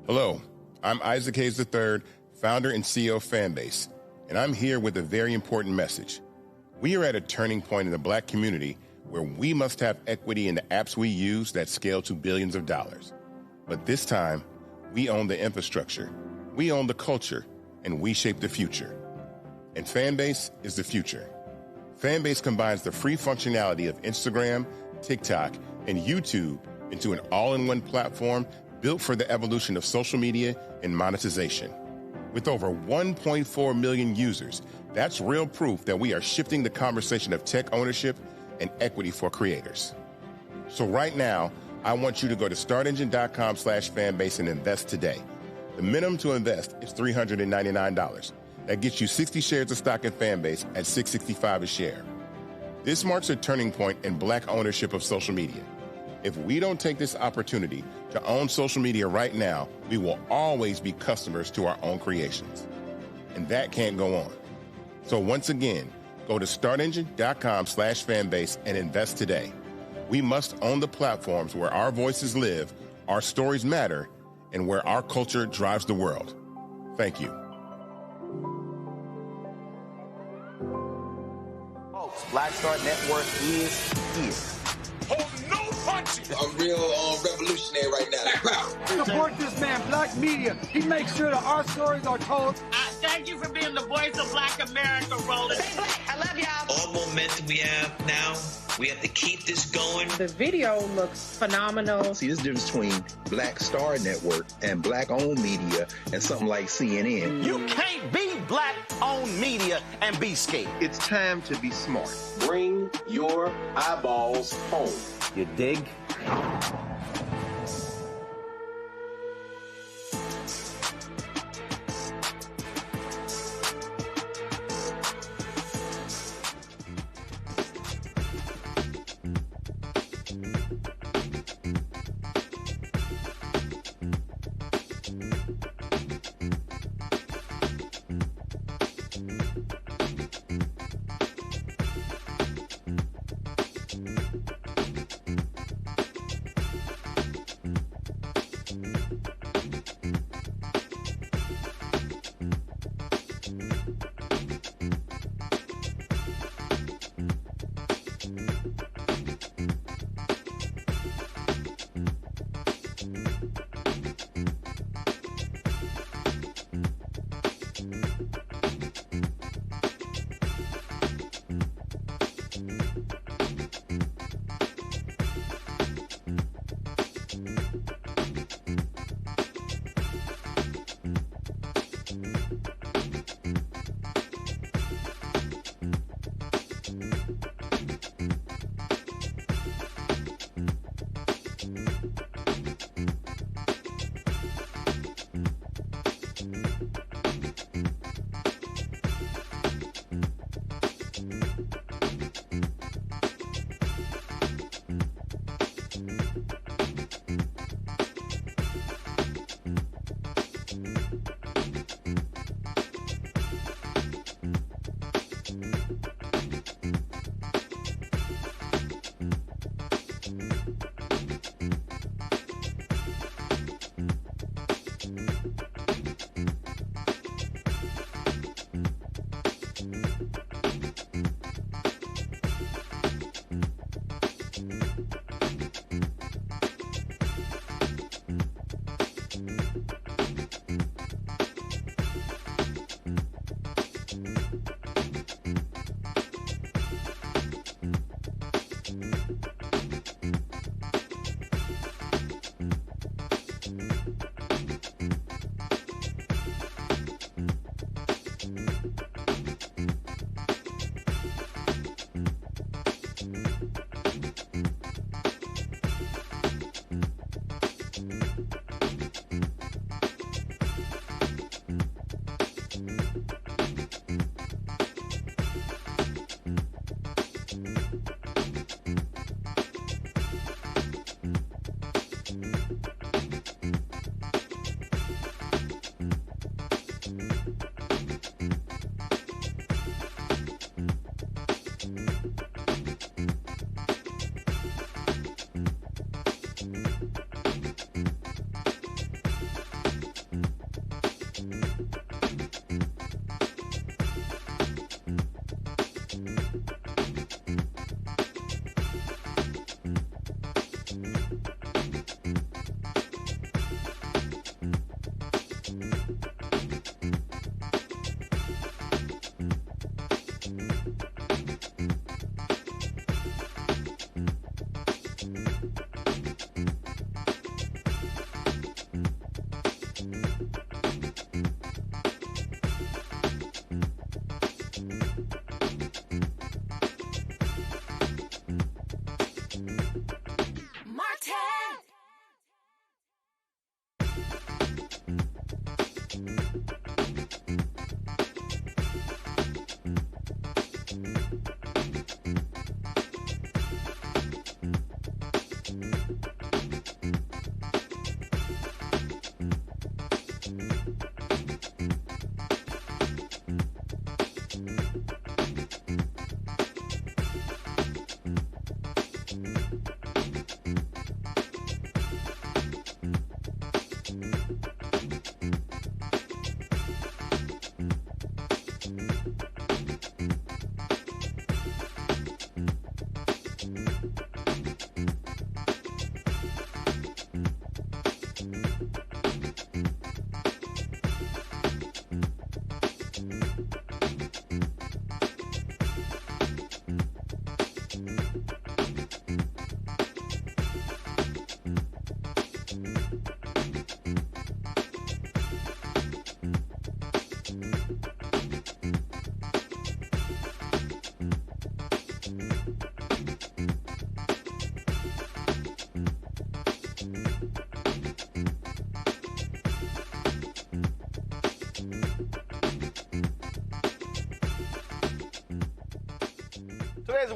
Hello, I'm Isaac Hayes III, founder and CEO of Fanbase, and I'm here with a very important message. We are at a turning point in the Black community where we must have equity in the apps we use that scale to billions of dollars. But this time, we own the infrastructure, we own the culture, and we shape the future. And Fanbase is the future. Fanbase combines the free functionality of Instagram, TikTok, and YouTube into an all-in-one platform built for the evolution of social media and monetization. With over 1.4 million users, that's real proof that we are shifting the conversation of tech ownership and equity for creators. So right now, I want you to go to startengine.com/fanbase and invest today. The minimum to invest is $399. That gets you 60 shares of stock in Fanbase at $665 a share. This marks a turning point in Black ownership of social media. If we don't take this opportunity to own social media right now, we will always be customers to our own creations. And that can't go on. So once again, go to startengine.com/fanbase and invest today. We must own the platforms where our voices live, our stories matter, and where our culture drives the world. Thank you. Folks, Black Star Network is here. Hold no punches. I'm real revolutionary right now. Support this man, Black Media. He makes sure that our stories are told. Thank you for being the voice of Black America, Roland. Stay Black. I love y'all. All momentum we have now, we have to keep this going. The video looks phenomenal. See, this difference between Black Star Network and Black-owned media and something like CNN. You can't be Black-owned media and be scared. It's time to be smart. Bring your eyeballs home. You dig?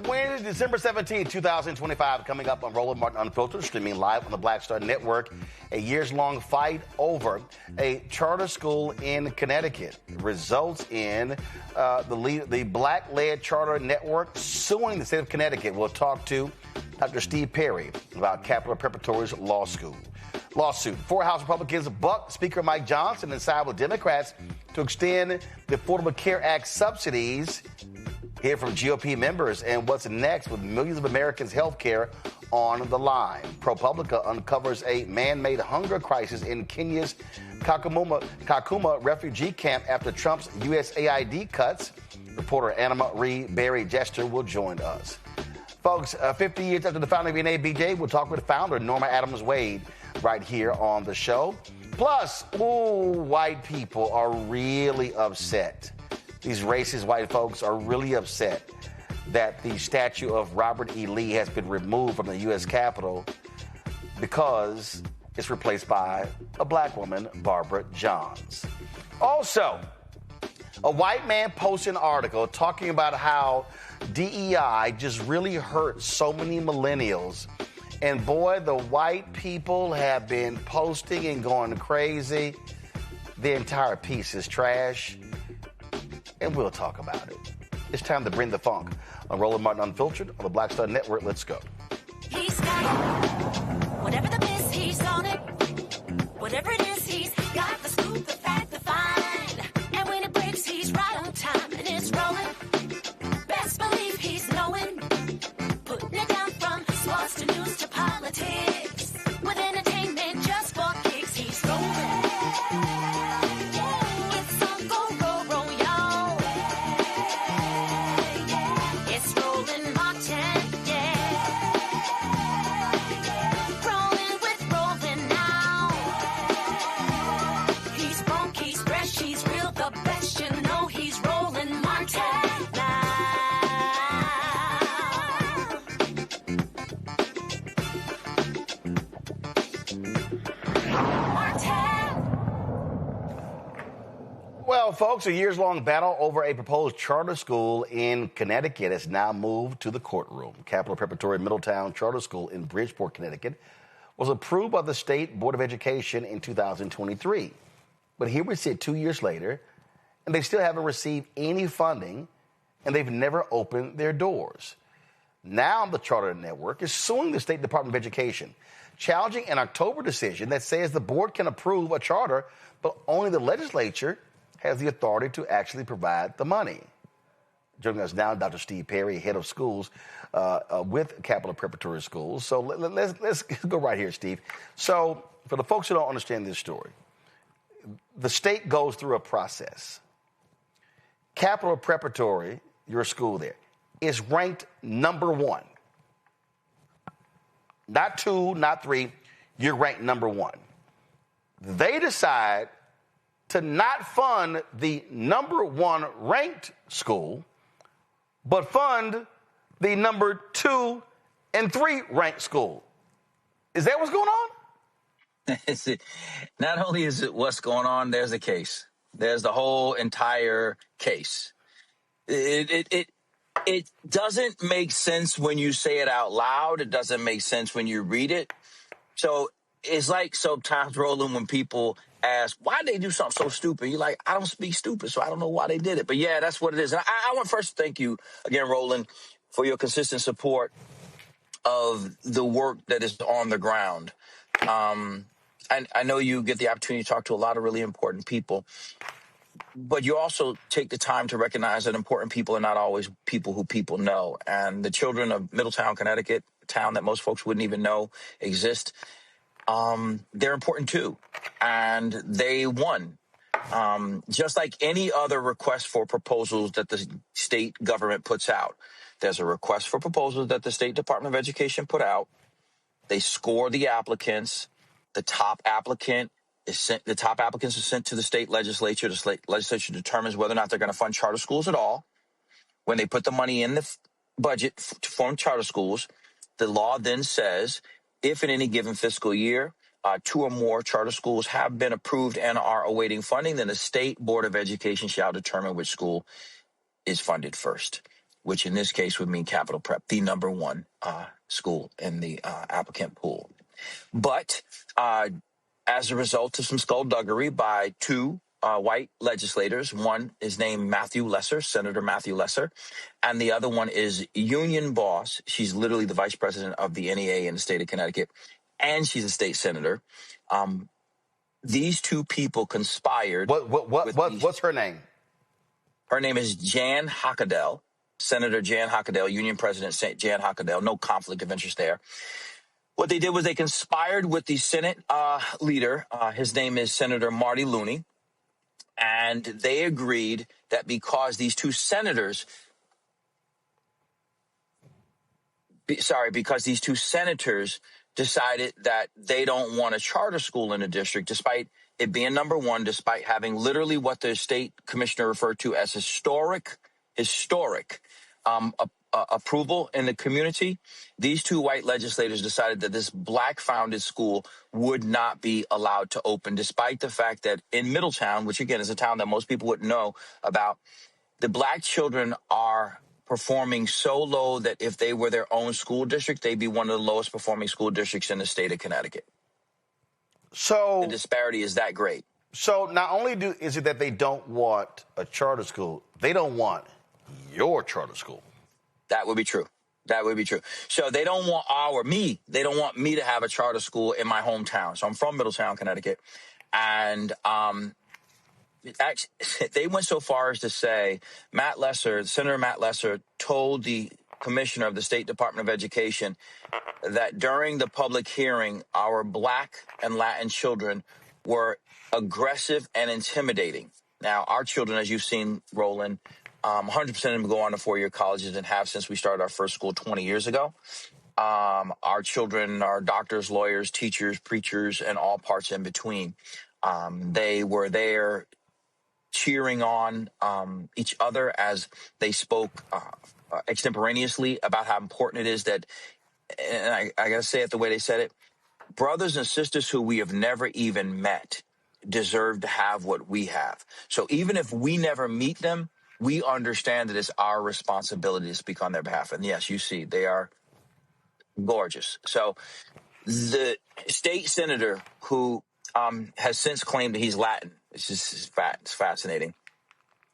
Wednesday, December 17, 2025, coming up on Roland Martin Unfiltered, streaming live on the Black Star Network. A years-long fight over a charter school in Connecticut results in the black-led charter network suing the state of Connecticut. We'll talk to Dr. Steve Perry about Capital Preparatory Lawsuit. 4 House Republicans buck Speaker Mike Johnson and side with Democrats to extend the Affordable Care Act subsidies. Hear from GOP members and what's next with millions of Americans' health care on the line. ProPublica uncovers a man-made hunger crisis in Kenya's Kakuma refugee camp after Trump's USAID cuts. Reporter Anna Maria Barry-Jester will join us. Folks, 50 years after the founding of NABJ, we'll talk with founder Norma Adams-Wade right here on the show. Plus, white people are really upset. These racist white folks are really upset that the statue of Robert E. Lee has been removed from the U.S. Capitol because it's replaced by a black woman, Barbara Johns. Also, a white man posted an article talking about how DEI just really hurt so many millennials. And boy, the white people have been posting and going crazy. The entire piece is trash. And we'll talk about it. It's time to bring the funk on Roland Martin Unfiltered on the Black Star Network. Let's go. He's got it. Whatever the biz, he's on it. Whatever it is, he's got the scoop, the fact, the find. And when it breaks, he's right on time and it's rolling. Best believe he's knowing. Putting it down from sports to news to politics. With entertainment just for kicks, he's rolling. Well, folks, a years-long battle over a proposed charter school in Connecticut has now moved to the courtroom. Capital Preparatory Middletown Charter School in Bridgeport, Connecticut, was approved by the State Board of Education in 2023. But here we sit 2 years later, and they still haven't received any funding, and they've never opened their doors. Now the charter network is suing the State Department of Education, challenging an October decision that says the board can approve a charter, but only the legislature has the authority to actually provide the money. Joining us now, Dr. Steve Perry, head of schools with Capital Preparatory Schools. So let's go right here, Steve. So for the folks who don't understand this story, the state goes through a process. Capital Preparatory, your school there, is ranked number 1. Not 2, not 3. You're ranked number 1. They decide to not fund the number 1 ranked school, but fund the number 2 and 3 ranked school. Is that what's going on? Not only is it what's going on, there's a case. There's the whole entire case. It doesn't make sense when you say it out loud. It doesn't make sense when you read it. So it's like sometimes, Roland, when people ask, why they do something so stupid? You're like, I don't speak stupid, so I don't know why they did it. But yeah, that's what it is. And I want first to thank you again, Roland, for your consistent support of the work that is on the ground. I know you get the opportunity to talk to a lot of really important people, but you also take the time to recognize that important people are not always people who people know. And the children of Middletown, Connecticut, a town that most folks wouldn't even know exist, they're important too. And they won. Just like any other request for proposals that the state government puts out. There's a request for proposals that the State Department of Education put out. They score the applicants. The top applicants are sent to the state legislature. The state legislature determines whether or not they're going to fund charter schools at all. When they put the money in the budget to fund charter schools, the law then says if in any given fiscal year 2 or more charter schools have been approved and are awaiting funding, then the State Board of Education shall determine which school is funded first. which in this case would mean Capital Prep, the number one school in the applicant pool. But as a result of some skullduggery by two white legislators, one is named Matthew Lesser, Senator Matthew Lesser, and the other one is Union Boss. She's literally the vice president of the NEA in the state of Connecticut, and she's a state senator. These two people conspired. What's her name? Her name is Jan Hockadell, Senator Jan Hockadell, Union President Jan Hockadell. No conflict of interest there. What they did was they conspired with the Senate leader. His name is Senator Marty Looney. And they agreed that because these two senators, decided that they don't want a charter school in the district, despite it being number one, despite having literally what the state commissioner referred to as historic approval in the community. These two white legislators decided that this black-founded school would not be allowed to open, despite the fact that in Middletown, which again is a town that most people wouldn't know about, the black children are performing so low that if they were their own school district, they'd be one of the lowest performing school districts in the state of Connecticut. So the disparity is that great. So not only is it that they don't want a charter school, they don't want your charter school. That would be true. That would be true. So they don't want they don't want me to have a charter school in my hometown. So I'm from Middletown, Connecticut. And actually, they went so far as to say Senator Matt Lesser told the commissioner of the State Department of Education that during the public hearing, our black and Latin children were aggressive and intimidating. Now, our children, as you've seen, Roland, 100% of them go on to four-year colleges and have since we started our first school 20 years ago. Our children are doctors, lawyers, teachers, preachers, and all parts in between. They were there cheering on each other as they spoke extemporaneously about how important it is that, and I got to say it the way they said it, brothers and sisters who we have never even met deserve to have what we have. So even if we never meet them, we understand that it's our responsibility to speak on their behalf. And yes, you see, they are gorgeous. So the state senator who has since claimed that he's Latin, it's fascinating,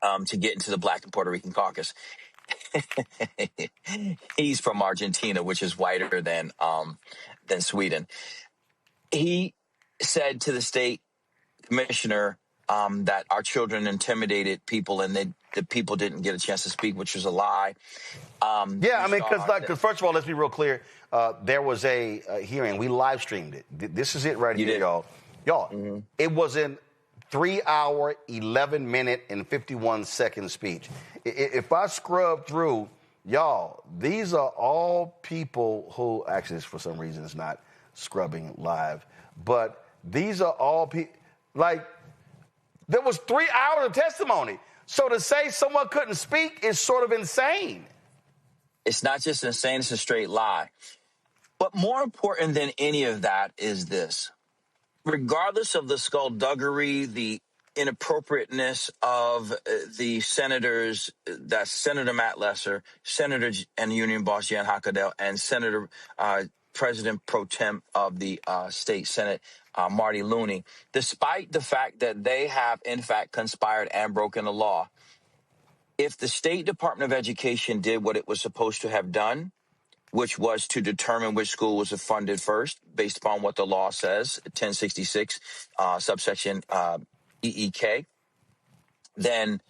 to get into the Black and Puerto Rican caucus. He's from Argentina, which is whiter than Sweden. He said to the state commissioner that our children intimidated people and the people didn't get a chance to speak, which was a lie. Because first of all, let's be real clear. There was a hearing. We live streamed it. This is it right here, y'all. Y'all, It was in 3 hour, 11 minute, and 51 second speech. If I scrub through, y'all, these are all people who, actually, for some reason, it's not scrubbing live, but these are all people, like, there was 3 hours of testimony. So to say someone couldn't speak is sort of insane. It's not just insane, it's a straight lie. But more important than any of that is this. Regardless of the skullduggery, the inappropriateness of the senators, that's Senator Matt Lesser, Senator and Union Boss Jan Hockadell, and Senator President Pro Tem of the State Senate, Marty Looney, despite the fact that they have, in fact, conspired and broken the law, if the State Department of Education did what it was supposed to have done, which was to determine which school was funded first, based upon what the law says, 1066, subsection EEK, then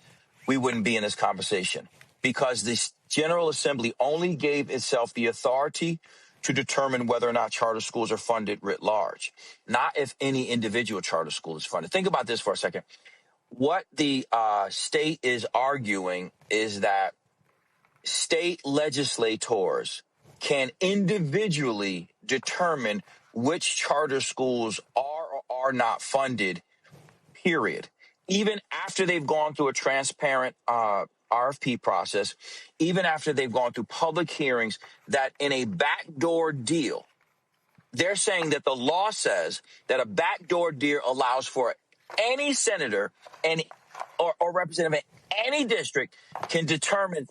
we wouldn't be in this conversation, because the General Assembly only gave itself the authority to determine whether or not charter schools are funded writ large, not if any individual charter school is funded. Think about this for a second. What the state is arguing is that state legislators can individually determine which charter schools are or are not funded, period. Even after they've gone through a transparent RFP process, even after they've gone through public hearings, that in a backdoor deal, they're saying that the law says that a backdoor deal allows for any senator or representative in any district can determine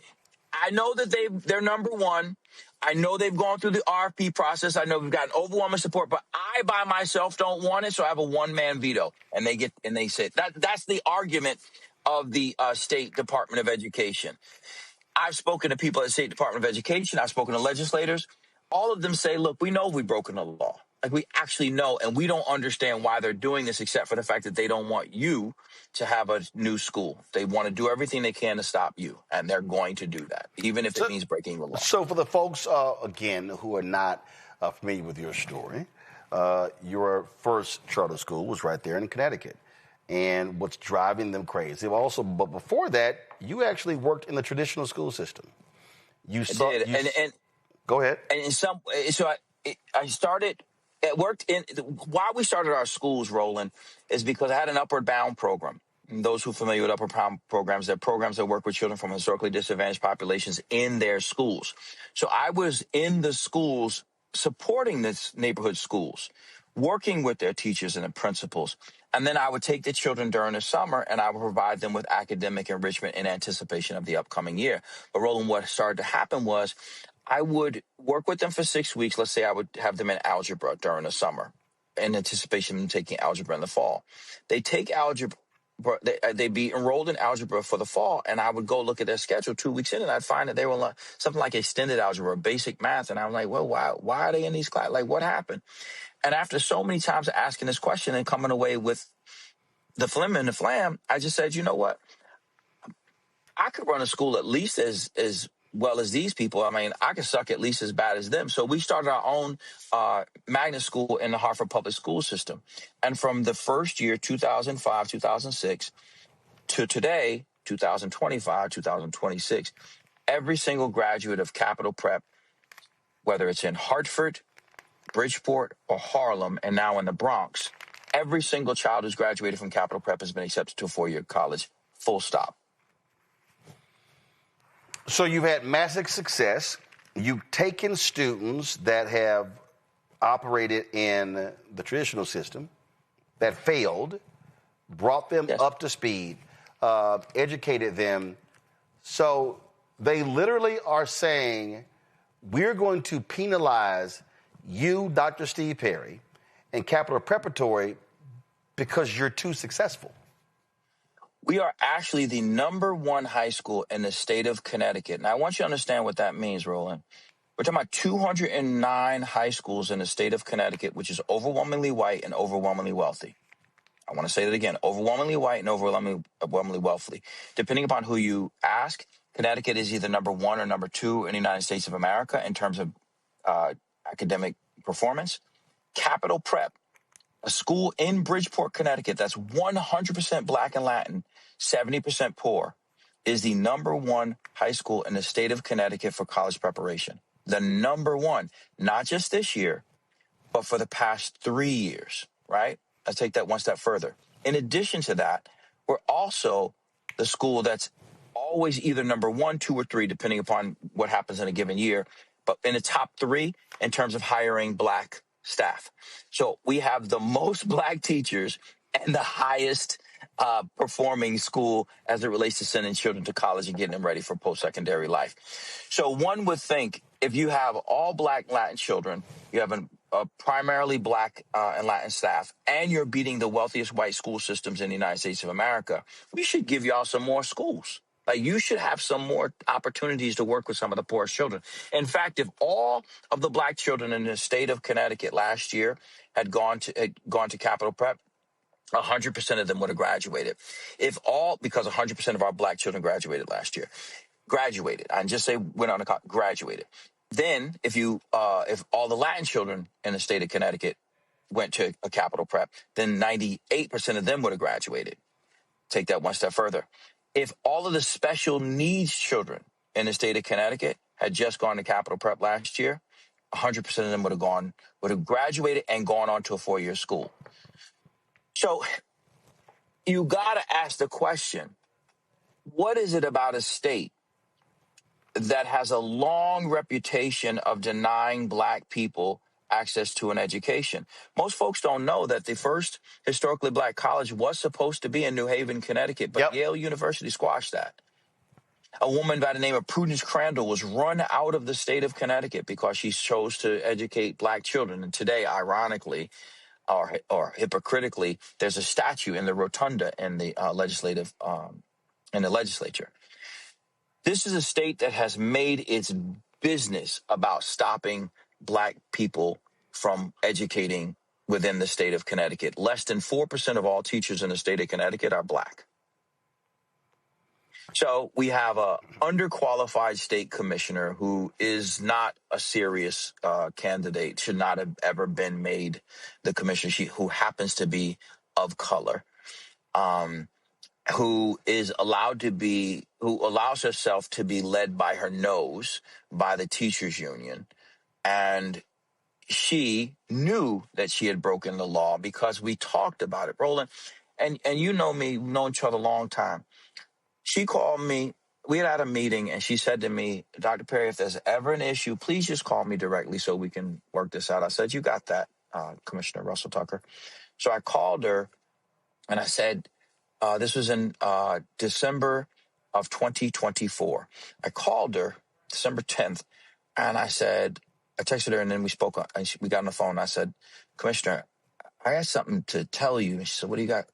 I know that they're number one. I know they've gone through the RFP process. I know we've gotten overwhelming support, but I by myself don't want it, so I have a one-man veto. And they say that's the argument of the State Department of Education. I've spoken to people at the State Department of Education. I've spoken to legislators. All of them say, look, we know we've broken the law. Like, we actually know, and we don't understand why they're doing this except for the fact that they don't want you to have a new school. They want to do everything they can to stop you, and they're going to do that, even if it means breaking the law. So for the folks, again, who are not familiar with your story, your first charter school was right there in Connecticut. And what's driving them crazy. But before that, you actually worked in the traditional school system. You did. And go ahead. And I started. It worked in. Why we started our schools, Roland, is because I had an Upward Bound program. And those who are familiar with Upward Bound programs, they're programs that work with children from historically disadvantaged populations in their schools. So I was in the schools supporting this neighborhood schools, working with their teachers and the principals. And then I would take the children during the summer and I would provide them with academic enrichment in anticipation of the upcoming year. But Roland, what started to happen was I would work with them for 6 weeks. Let's say I would have them in algebra during the summer in anticipation of them taking algebra in the fall. They take algebra. They'd be enrolled in algebra for the fall, and I would go look at their schedule 2 weeks in, and I'd find that they were something like extended algebra, basic math. And I'm like, well, why are they in these classes? Like, what happened? And after so many times of asking this question and coming away with the flim and the flam, I just said, you know what? I could run a school at least as well as these people. I mean, I could suck at least as bad as them. So we started our own magnet school in the Hartford Public School System. And from the first year, 2005, 2006, to today, 2025, 2026, every single graduate of Capital Prep, whether it's in Hartford, Bridgeport, or Harlem, and now in the Bronx, every single child who's graduated from Capital Prep has been accepted to a four-year college, full stop. So you've had massive success. You've taken students that have operated in the traditional system, that failed, brought them up to speed, educated them. So they literally are saying, we're going to penalize you, Dr. Steve Perry, and Capital Preparatory because you're too successful. We are actually the #1 high school in the state of Connecticut. And I want you to understand what that means, Roland. We're talking about 209 high schools in the state of Connecticut, which is overwhelmingly white and overwhelmingly wealthy. I want to say that again, overwhelmingly white and overwhelmingly wealthy. Depending upon who you ask, Connecticut is either #1 or #2 in the United States of America in terms of academic performance. Capital Prep, a school in Bridgeport, Connecticut, that's 100% Black and Latin, 70% poor, is the #1 high school in the state of Connecticut for college preparation. The #1, not just this year, but for the past 3 years, right? Let's take that one step further. In addition to that, we're also the school that's always either #1, 2, or 3, depending upon what happens in a given year, but in the top 3 in terms of hiring Black staff. So we have the most Black teachers and the highest performing school as it relates to sending children to college and getting them ready for post-secondary life. So one would think if you have all Black Latin children, you have a primarily Black and Latin staff, and you're beating the wealthiest white school systems in the United States of America, we should give y'all some more schools. Like, you should have some more opportunities to work with some of the poorest children. In fact, if all of the Black children in the state of Connecticut last year had gone to Capital Prep, 100% of them would have graduated. Because 100% of our Black children graduated last year. And just say went on to graduated. Then if all the Latin children in the state of Connecticut went to a Capital Prep, then 98% of them would have graduated. Take that one step further. If all of the special needs children in the state of Connecticut had just gone to Capital Prep last year, 100% of them would have graduated and gone on to a 4-year school. So you got to ask the question, what is it about a state that has a long reputation of denying Black people access to an education? Most folks don't know that the first historically Black college was supposed to be in New Haven, Connecticut, but Yale University squashed that. A woman by the name of Prudence Crandall was run out of the state of Connecticut because she chose to educate black children. And today, ironically, or hypocritically, there's a statue in the rotunda in the legislature. This is a state that has made its business about stopping black people from educating within the state of Connecticut. Less than 4% of all teachers in the state of Connecticut are black. So we have a underqualified state commissioner who is not a serious candidate, should not have ever been made the commissioner, who happens to be of color, who allows herself to be led by her nose by the teachers union. And she knew that she had broken the law because we talked about it, Roland. And you know me, we've known each other a long time. She called me. We had a meeting, and she said to me, Dr. Perry, if there's ever an issue, please just call me directly so we can work this out. I said, you got that, Commissioner Russell Tucker. So I called her, and I said, this was in December of 2024. I called her December 10th, and I said, I texted her, and then we spoke, and we got on the phone. And I said, Commissioner, I got something to tell you. And she said, what do you got?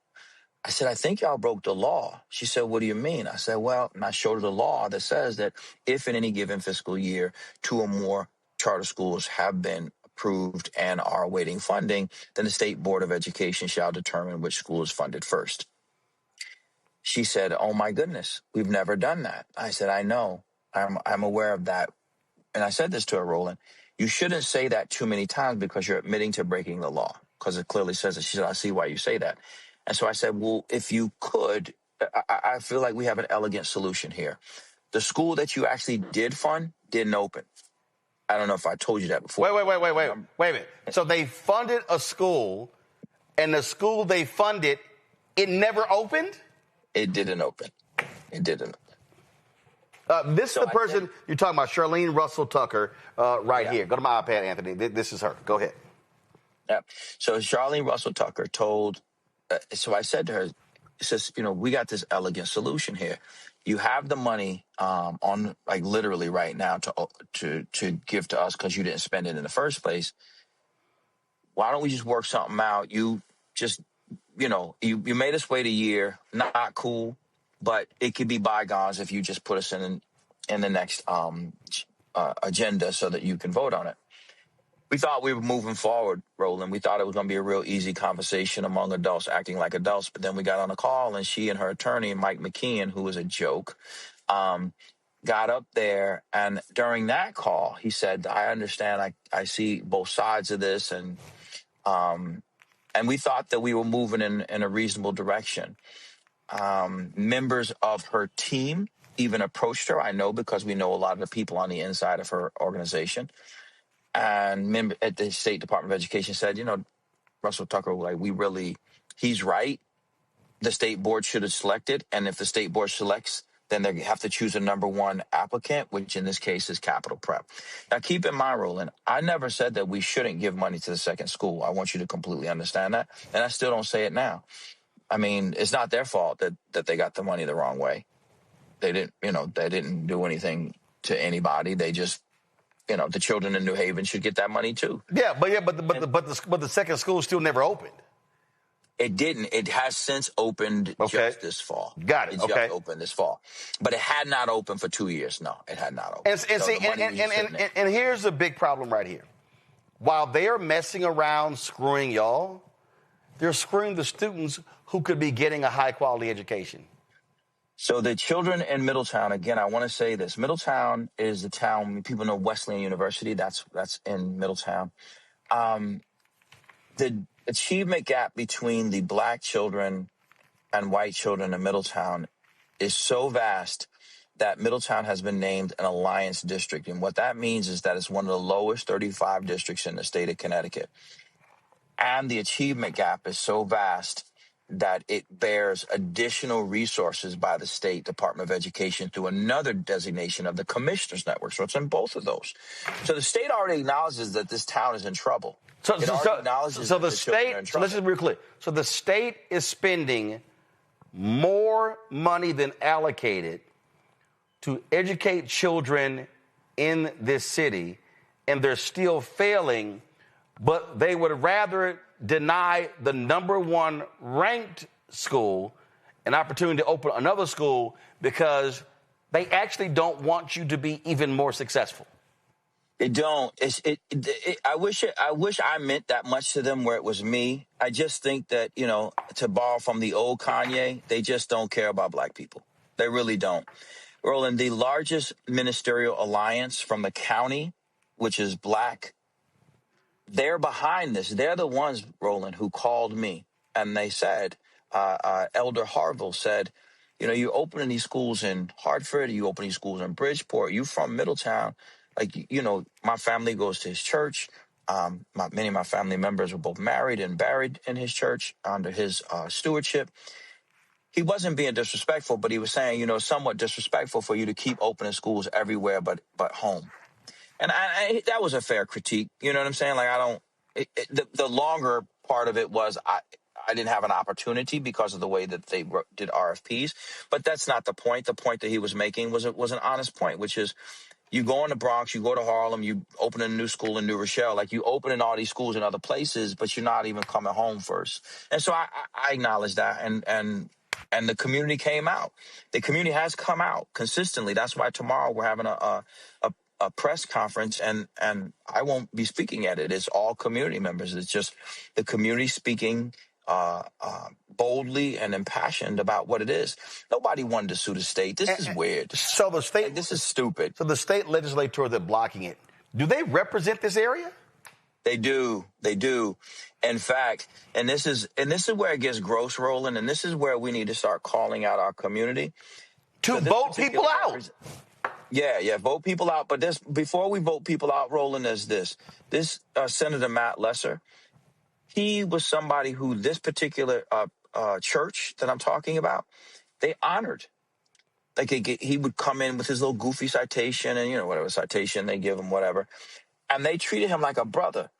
I said, I think y'all broke the law. She said, what do you mean? I said, well, and I showed her the law that says that if in any given fiscal year 2 or more charter schools have been approved and are awaiting funding, then the State Board of Education shall determine which school is funded first. She said, oh, my goodness, we've never done that. I said, I know. I'm aware of that. And I said this to her, Roland, you shouldn't say that too many times because you're admitting to breaking the law, because it clearly says it. She said, I see why you say that. And so I said, well, if you could, I feel like we have an elegant solution here. The school that you actually did fund didn't open. I don't know if I told you that before. Wait a minute. So they funded a school, and the school they funded, it never opened? It didn't open. It didn't. This is the person you're talking about, Charlene Russell Tucker, here. Go to my iPad, Anthony. This is her. Go ahead. Yeah. So Charlene Russell Tucker told... so I said to her, it says, we got this elegant solution here. You have the money on, like, literally right now to give to us because you didn't spend it in the first place. Why don't we just work something out? You just, you made us wait a year. Not cool, but it could be bygones if you just put us in the next agenda so that you can vote on it. We thought we were moving forward, Roland. We thought it was going to be a real easy conversation among adults acting like adults. But then we got on a call, and she and her attorney, Mike McKeon, who was a joke, got up there. And during that call, he said, I understand. I see both sides of this. And we thought that we were moving in a reasonable direction. Members of her team even approached her. I know because we know a lot of the people on the inside of her organization. And member at the State Department of Education said, Russell Tucker, he's right. The state board should have selected. And if the state board selects, then they have to choose a number one applicant, which in this case is Capital Prep. Now, keep in mind, Roland, I never said that we shouldn't give money to the second school. I want you to completely understand that. And I still don't say it now. I mean, it's not their fault that they got the money the wrong way. They didn't do anything to anybody. They just, the children in New Haven should get that money too. Yeah, but the second school still never opened. It didn't. It has since opened just this fall. Got it. It just opened this fall, but it had not opened for 2 years. No, it had not opened. And here's the big problem right here. While they're messing around, screwing y'all, they're screwing the students who could be getting a high quality education. So the children in Middletown, again, I want to say this. Middletown is the town, people know Wesleyan University, that's in Middletown. The achievement gap between the black children and white children in Middletown is so vast that Middletown has been named an alliance district. And what that means is that it's one of the lowest 35 districts in the state of Connecticut. And the achievement gap is so vast that it bears additional resources by the State Department of Education through another designation of the Commissioners Network. So it's in both of those. So the state already acknowledges that this town is in trouble. So the state, let's just be clear. So the state is spending more money than allocated to educate children in this city, and they're still failing, but they would rather deny the #1 ranked school an opportunity to open another school because they actually don't want you to be even more successful. They don't. I wish I meant that much to them where it was me. I just think that, to borrow from the old Kanye, they just don't care about black people. They really don't. Roland, the largest ministerial alliance from the county, which is black, they're behind this. They're the ones, Roland, who called me. And they said, Elder Harville said, you're opening these schools in Hartford, you open these schools in Bridgeport, you from Middletown. Like, my family goes to his church. Many of my family members were both married and buried in his church under his stewardship. He wasn't being disrespectful, but he was saying, somewhat disrespectful for you to keep opening schools everywhere but home. And I that was a fair critique. You know what I'm saying? Like, the longer part of it was I didn't have an opportunity because of the way that they did RFPs. But that's not the point. The point that he was making was an honest point, which is, you go in the Bronx, you go to Harlem, you open a new school in New Rochelle. Like, you opening all these schools in other places, but you're not even coming home first. And so I acknowledge that, and the community came out. The community has come out consistently. That's why tomorrow we're having a press conference, and I won't be speaking at it. It's all community members. It's just the community speaking boldly and impassioned about what it is. Nobody wanted to sue the state. This is weird. So the state, this is stupid. So the state legislature that's blocking it, do they represent this area? They do. They do. In fact, and this is where it gets gross, Roland, and this is where we need to start calling out our community. To vote people out. Yeah, vote people out. But before we vote people out, Roland, is this Senator Matt Lesser. He was somebody who this particular church that I'm talking about, they honored. Like, he would come in with his little goofy citation and, whatever citation they give him, whatever. And they treated him like a brother.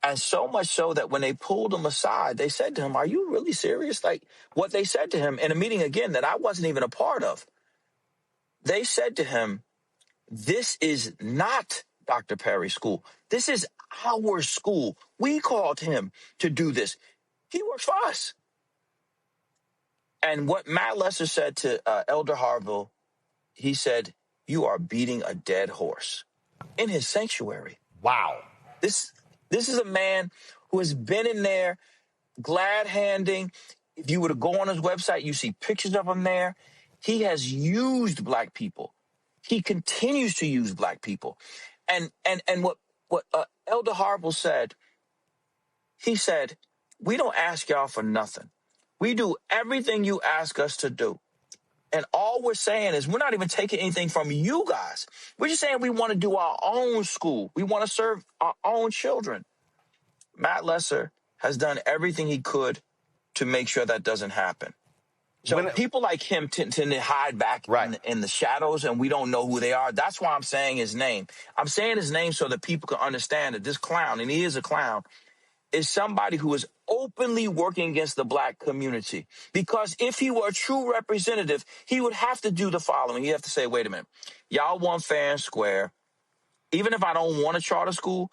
And so much so that when they pulled him aside, they said to him, "Are you really serious?" Like, what they said to him in a meeting, again, that I wasn't even a part of. They said to him, "This is not Dr. Perry's school. This is our school. We called him to do this. He works for us." And what Matt Lesser said to Elder Harville, he said, "You are beating a dead horse in his sanctuary." Wow. This is a man who has been in there glad-handing. If you were to go on his website, you see pictures of him there. He has used black people. He continues to use black people. And what Elder Harville said, he said, "We don't ask y'all for nothing. We do everything you ask us to do. And all we're saying is we're not even taking anything from you guys. We're just saying we want to do our own school. We want to serve our own children." Matt Lesser has done everything he could to make sure that doesn't happen. So people like him tend to hide back in the shadows, and we don't know who they are. That's why I'm saying his name. I'm saying his name so that people can understand that this clown, and he is a clown, is somebody who is openly working against the black community. Because if he were a true representative, he would have to do the following. He'd have to say, wait a minute, y'all won fair and square. Even if I don't want a charter school,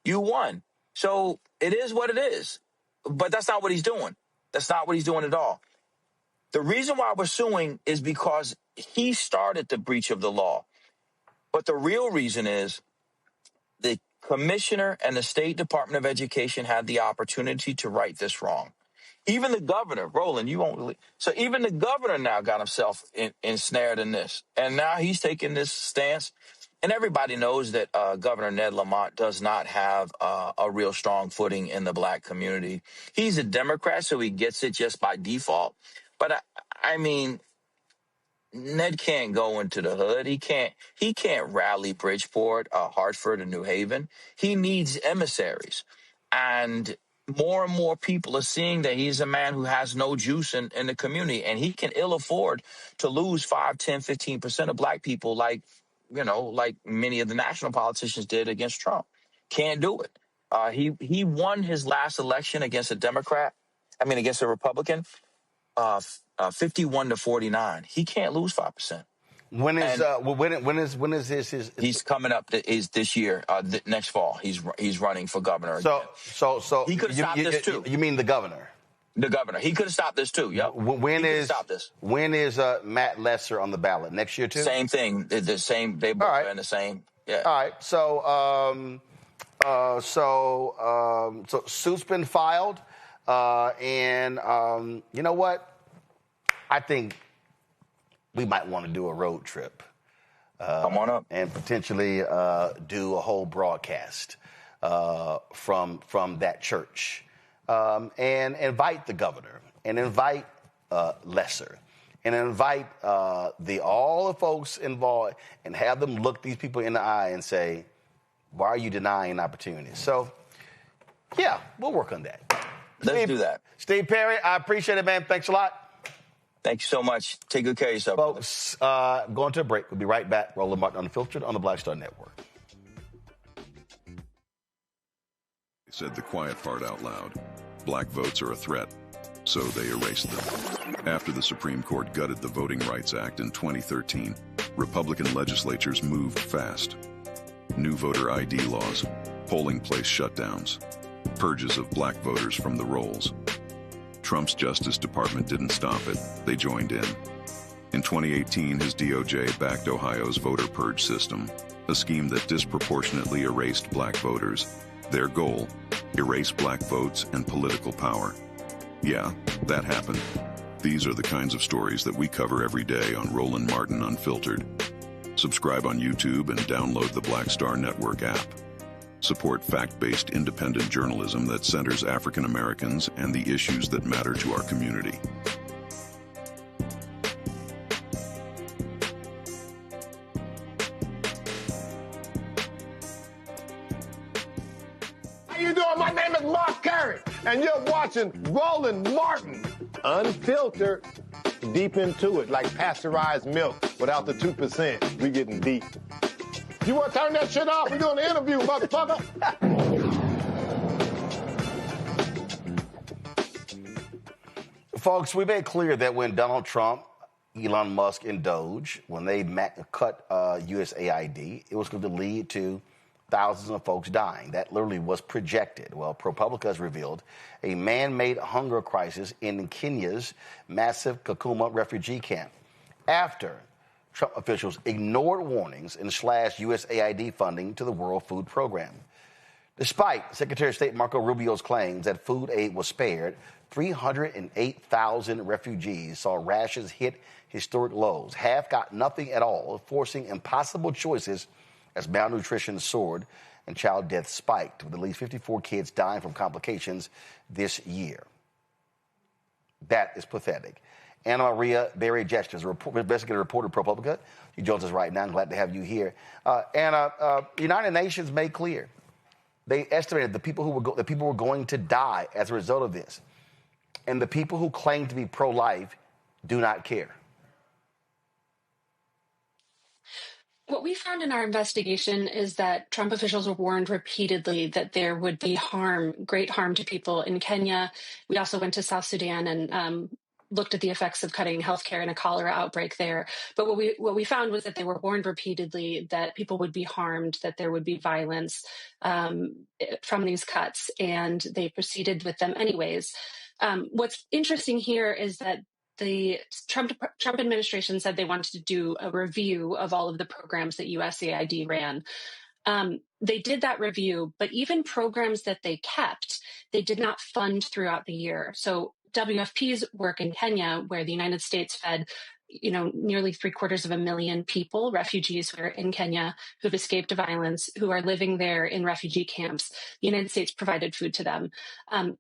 you won. So it is what it is. But that's not what he's doing. That's not what he's doing at all. The reason why we're suing is because he started the breach of the law. But the real reason is the commissioner and the State Department of Education had the opportunity to right this wrong. Even the governor, Roland, you won't believe. So even the governor now got himself ensnared in this. And now he's taking this stance. And everybody knows that Governor Ned Lamont does not have a real strong footing in the black community. He's a Democrat, so he gets it just by default. But I mean, Ned can't go into the hood. He can't rally Bridgeport, Hartford, and New Haven. He needs emissaries. And more people are seeing that he's a man who has no juice in the community, and he can ill afford to lose 5, 10, 15% of black people like many of the national politicians did against Trump. Can't do it. He won his last election against a Republican, 51-49. He can't lose 5%. When is his? He's coming up. Is this year? Next fall. He's running for governor. So he could have stopped this too. You mean the governor? The governor. He could have stopped this too. Yep. When is Matt Lesser on the ballot? Next year too? Same thing. The same. They both are in the same. Yeah. All right. So suit's been filed, and you know what? I think we might want to do a road trip. Come on up. And potentially do a whole broadcast from that church. And invite the governor, and invite Lesser, and invite all the folks involved, and have them look these people in the eye and say, why are you denying opportunities? So, yeah, we'll work on that. Let's do that. Steve Perry, I appreciate it, man. Thanks a lot. Thank you so much. Take good care of yourself. Folks, going to a break. We'll be right back. Roland Martin Unfiltered on the Black Star Network. Said the quiet part out loud. Black votes are a threat, so they erased them. After the Supreme Court gutted the Voting Rights Act in 2013, Republican legislatures moved fast. New voter ID laws, polling place shutdowns, purges of black voters from the rolls. Trump's Justice Department didn't stop it, they joined in. In 2018, his DOJ backed Ohio's voter purge system, a scheme that disproportionately erased black voters. Their goal, erase black votes and political power. Yeah, that happened. These are the kinds of stories that we cover every day on Roland Martin Unfiltered. Subscribe on YouTube and download the Black Star Network app. Support fact-based independent journalism that centers African Americans and the issues that matter to our community. How you doing? My name is Mark Carey, and you're watching Roland Martin Unfiltered. Deep into it, like pasteurized milk without the 2%. We getting deep. You want to turn that shit off? We're doing an interview, motherfucker. Folks, we made clear that when Donald Trump, Elon Musk, and Doge, when they cut USAID, it was going to lead to thousands of folks dying. That literally was projected. Well, ProPublica has revealed a man-made hunger crisis in Kenya's massive Kakuma refugee camp after Trump officials ignored warnings and slashed USAID funding to the World Food Program. Despite Secretary of State Marco Rubio's claims that food aid was spared, 308,000 refugees saw rations hit historic lows. Half got nothing at all, forcing impossible choices as malnutrition soared and child death spiked, with at least 54 kids dying from complications this year. That is pathetic. Anna Maria Barry-Jester is investigative reporter at ProPublica. She joins us right now. I'm glad to have you here. Anna, the United Nations made clear. They estimated the people who were going to die as a result of this. And the people who claim to be pro-life do not care. What we found in our investigation is that Trump officials were warned repeatedly that there would be great harm to people in Kenya. We also went to South Sudan and looked at the effects of cutting healthcare in a cholera outbreak there. But what we found was that they were warned repeatedly that people would be harmed, that there would be violence from these cuts, and they proceeded with them anyways. What's interesting here is that the Trump administration said they wanted to do a review of all of the programs that USAID ran. They did that review, but even programs that they kept, they did not fund throughout the year. So WFP's work in Kenya, where the United States fed nearly 750,000 people, refugees who are in Kenya, who've escaped violence, who are living there in refugee camps. The United States provided food to them.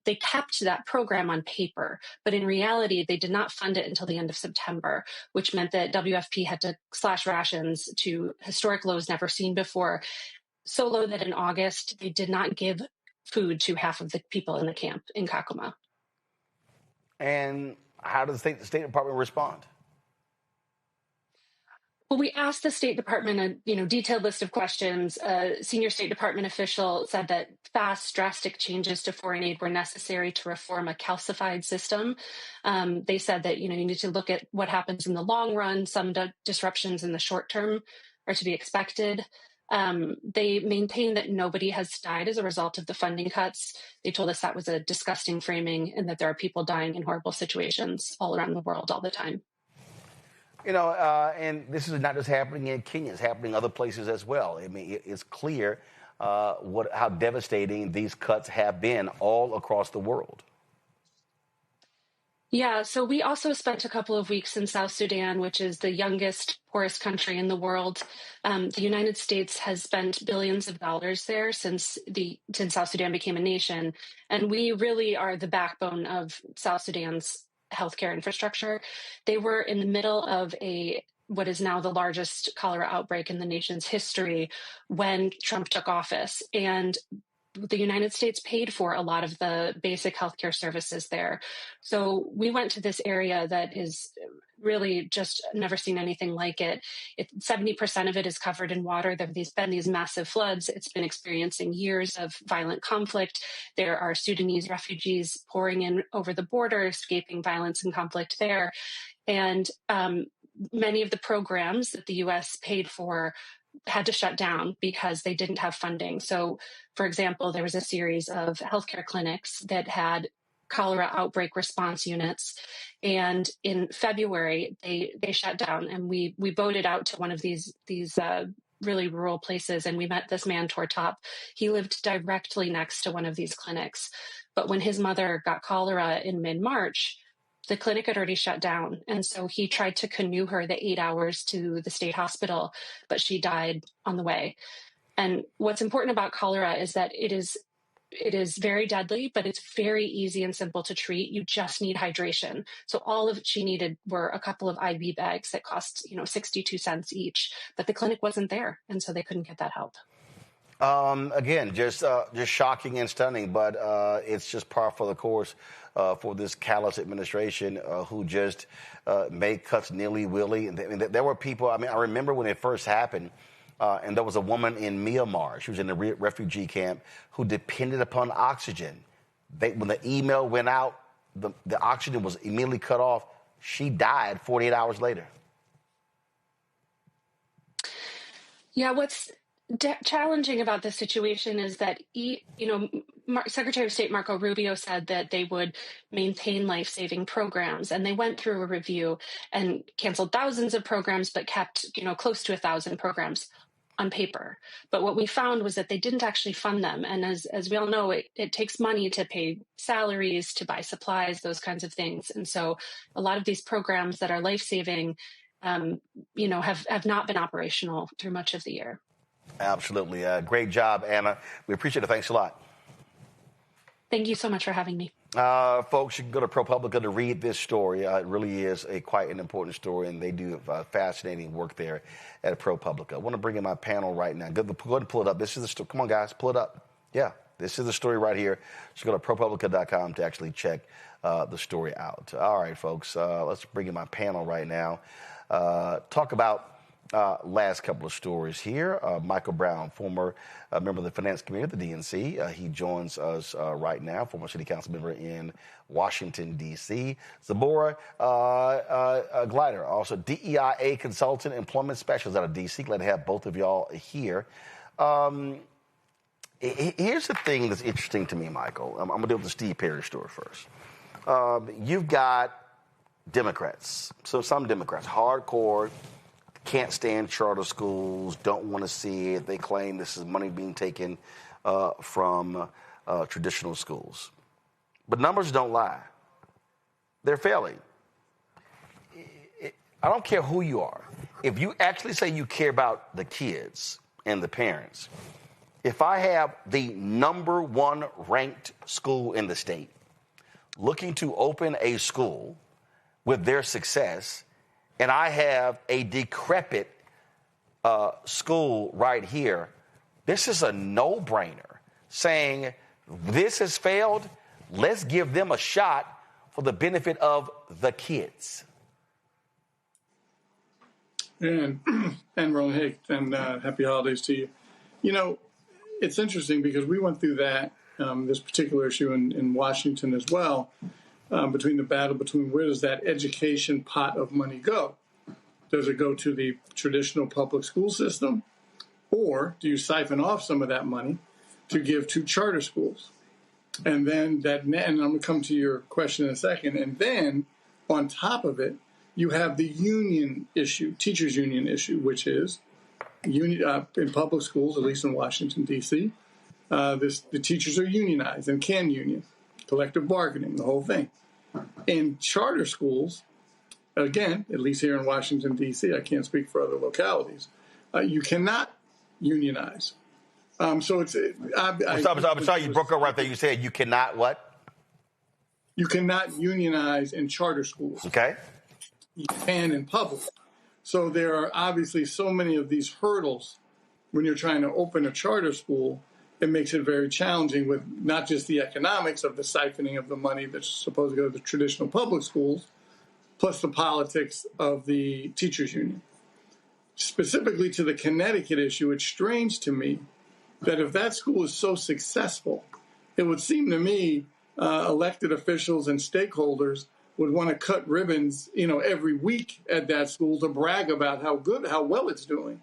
They kept that program on paper, but in reality, they did not fund it until the end of September, which meant that WFP had to slash rations to historic lows never seen before, so low that in August, they did not give food to half of the people in the camp in Kakuma. And how does the State Department respond? Well, we asked the State Department a detailed list of questions. A senior State Department official said that fast, drastic changes to foreign aid were necessary to reform a calcified system. They said that you need to look at what happens in the long run. Some disruptions in the short term are to be expected. They maintain that nobody has died as a result of the funding cuts. They told us that was a disgusting framing and that there are people dying in horrible situations all around the world all the time. And this is not just happening in Kenya; it's happening other places as well. I mean, it's clear how devastating these cuts have been all across the world. Yeah, so we also spent a couple of weeks in South Sudan, which is the youngest, poorest country in the world. The United States has spent billions of dollars there since South Sudan became a nation, and we really are the backbone of South Sudan's healthcare infrastructure. They were in the middle of what is now the largest cholera outbreak in the nation's history when Trump took office. And the United States paid for a lot of the basic healthcare services there. So we went to this area that is really just never seen anything like it. 70% of it is covered in water. There have been these massive floods. It's been experiencing years of violent conflict. There are Sudanese refugees pouring in over the border, escaping violence and conflict there. And many of the programs that the U.S. paid for had to shut down because they didn't have funding. So, for example, there was a series of healthcare clinics that had cholera outbreak response units. And in February, they shut down, and we boated out to one of these really rural places, and we met this man, Tortop. He lived directly next to one of these clinics. But when his mother got cholera in mid-March, the clinic had already shut down. And so he tried to canoe her the 8 hours to the state hospital, but she died on the way. And what's important about cholera is that it is very deadly, but it's very easy and simple to treat. You just need hydration. So all of she needed were a couple of IV bags that cost 62 cents each, but the clinic wasn't there. And so they couldn't get that help. Again, just shocking and stunning, but it's just par for the course for this callous administration who just made cuts nilly-willy. And there were people, I remember when it first happened, and there was a woman in Myanmar, she was in a refugee camp, who depended upon oxygen. When the email went out, the oxygen was immediately cut off. She died 48 hours later. Yeah, what's challenging about this situation is that, Secretary of State Marco Rubio said that they would maintain life-saving programs, and they went through a review and canceled thousands of programs, but kept, close to 1,000 programs on paper. But what we found was that they didn't actually fund them. And as we all know, it takes money to pay salaries, to buy supplies, those kinds of things. And so a lot of these programs that are life-saving, have not been operational through much of the year. Absolutely. Great job, Anna. We appreciate it. Thanks a lot. Thank you so much for having me. Folks, you can go to ProPublica to read this story. It really is quite an important story, and they do fascinating work there at ProPublica. I want to bring in my panel right now. Go ahead and pull it up. This is the story. Come on, guys, pull it up. Yeah, this is the story right here. So go to ProPublica.com to actually check the story out. All right, folks, let's bring in my panel right now. Talk about last couple of stories here. Michael Brown, former member of the finance committee of the DNC. He joins us right now, former city council member in Washington, D.C. Zabora Glider, also DEIA consultant, employment specialist out of D.C. Glad to have both of y'all here. Here's the thing that's interesting to me, Michael. I'm going to deal with the Steve Perry story first. You've got Democrats. So some Democrats, hardcore, can't stand charter schools, don't want to see it. They claim this is money being taken from traditional schools. But numbers don't lie. They're failing. I don't care who you are. If you actually say you care about the kids and the parents, if I have the #1 ranked school in the state looking to open a school with their success, and I have a decrepit school right here, this is a no-brainer saying this has failed. Let's give them a shot for the benefit of the kids. And Roland, hey, and happy holidays to you. You know, it's interesting because we went through that, this particular issue in Washington as well, between the battle between where does that education pot of money go? Does it go to the traditional public school system, or do you siphon off some of that money to give to charter schools? And then and I'm going to come to your question in a second, and then on top of it, you have the union issue, teachers union issue, which is in public schools, at least in Washington, D.C., the teachers are unionized and can union, collective bargaining, the whole thing. In charter schools, again, at least here in Washington, D.C., I can't speak for other localities, you cannot unionize. So it's... I'm sorry, you broke up right there. You said you cannot what? You cannot unionize in charter schools. Okay. You can in public. So there are obviously so many of these hurdles when you're trying to open a charter school. It makes it very challenging with not just the economics of the siphoning of the money that's supposed to go to the traditional public schools, plus the politics of the teachers union. Specifically to the Connecticut issue, it's strange to me that if that school is so successful, it would seem to me elected officials and stakeholders would want to cut ribbons, every week at that school to brag about how well it's doing,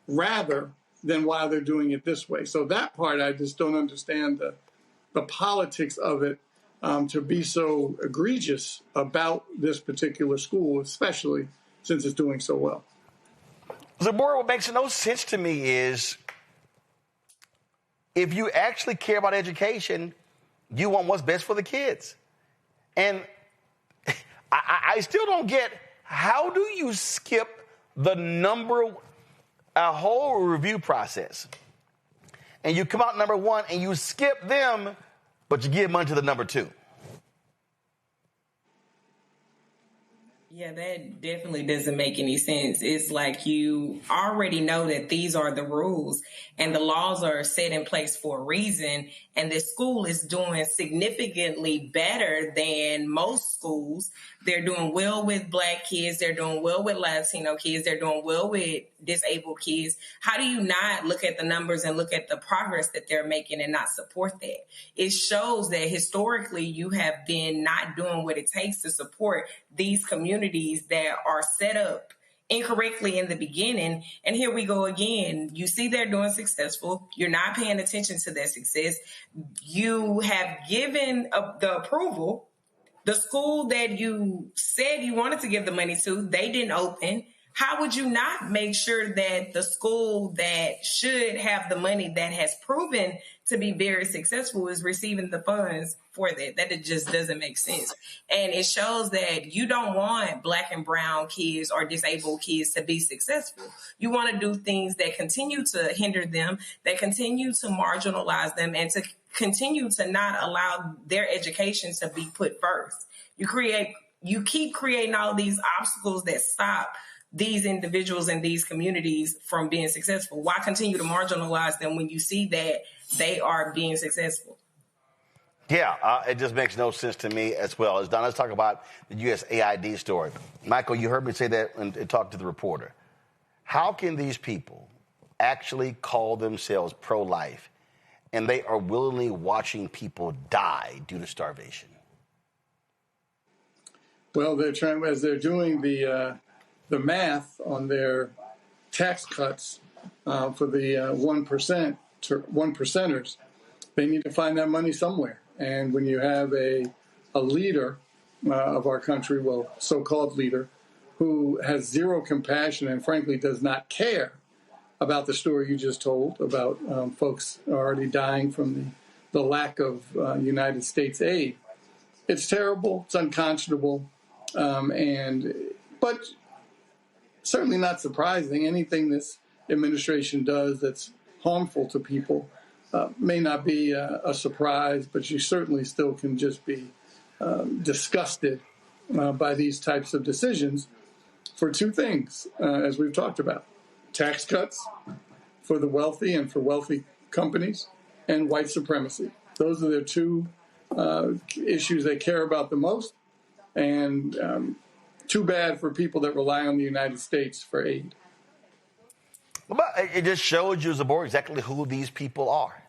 rather than while they're doing it this way. So that part, I just don't understand the politics of it to be so egregious about this particular school, especially since it's doing so well. Zamora, what makes no sense to me is if you actually care about education, you want what's best for the kids. And I still don't get, how do you skip a whole review process, and you come out number one and you skip them, but you give money to the number two? Yeah, that definitely doesn't make any sense. It's like you already know that these are the rules and the laws are set in place for a reason. And the school is doing significantly better than most schools. They're doing well with Black kids. They're doing well with Latino kids. They're doing well with disabled kids. How do you not look at the numbers and look at the progress that they're making and not support that? It shows that historically you have been not doing what it takes to support these communities that are set up incorrectly in the beginning. And here we go again. You see they're doing successful. You're not paying attention to their success. You have given the approval. The school that you said you wanted to give the money to, they didn't open. How would you not make sure that the school that should have the money that has proven to be very successful is receiving the funds for that? That it just doesn't make sense. And it shows that you don't want Black and brown kids or disabled kids to be successful. You want to do things that continue to hinder them, that continue to marginalize them, and to continue to not allow their education to be put first. You keep creating all these obstacles that stop these individuals and these communities from being successful. Why continue to marginalize them when you see that they are being successful? Yeah, it just makes no sense to me as well. As Don, let's talk about the USAID story. Michael, you heard me say that and talk to the reporter. How can these people actually call themselves pro-life and they are willingly watching people die due to starvation? Well, they're trying, as they're doing the math on their tax cuts for the 1 percenters, they need to find that money somewhere. And when you have a leader of our country, well, so-called leader, who has zero compassion and frankly does not care about the story you just told about folks already dying from the lack of United States aid, it's terrible, it's unconscionable, but certainly not surprising. Anything this administration does that's harmful to people may not be a surprise, but you certainly still can just be disgusted by these types of decisions for two things, as we've talked about. Tax cuts for the wealthy and for wealthy companies, and white supremacy. Those are the two issues they care about the most, and too bad for people that rely on the United States for aid. But it just shows you, Zabor, exactly who these people are.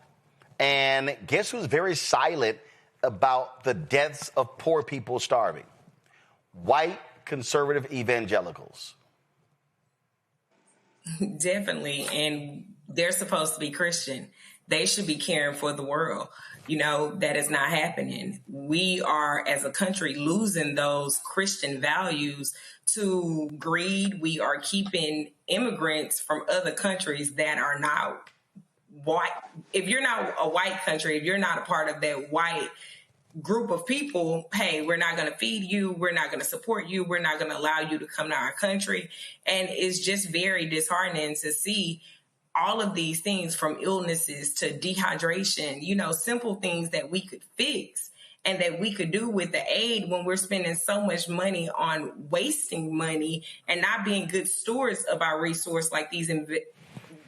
And guess who's very silent about the deaths of poor people starving? White conservative evangelicals. Definitely. And they're supposed to be Christian. They should be caring for the world. You know, that is not happening. We are, as a country, losing those Christian values to greed. We are keeping immigrants from other countries that are not white. If you're not a white country, if you're not a part of that white group of people, hey, we're not going to feed you. We're not going to support you. We're not going to allow you to come to our country. And it's just very disheartening to see all of these things, from illnesses to dehydration, you know, simple things that we could fix and that we could do with the aid, when we're spending so much money on wasting money and not being good stewards of our resource like these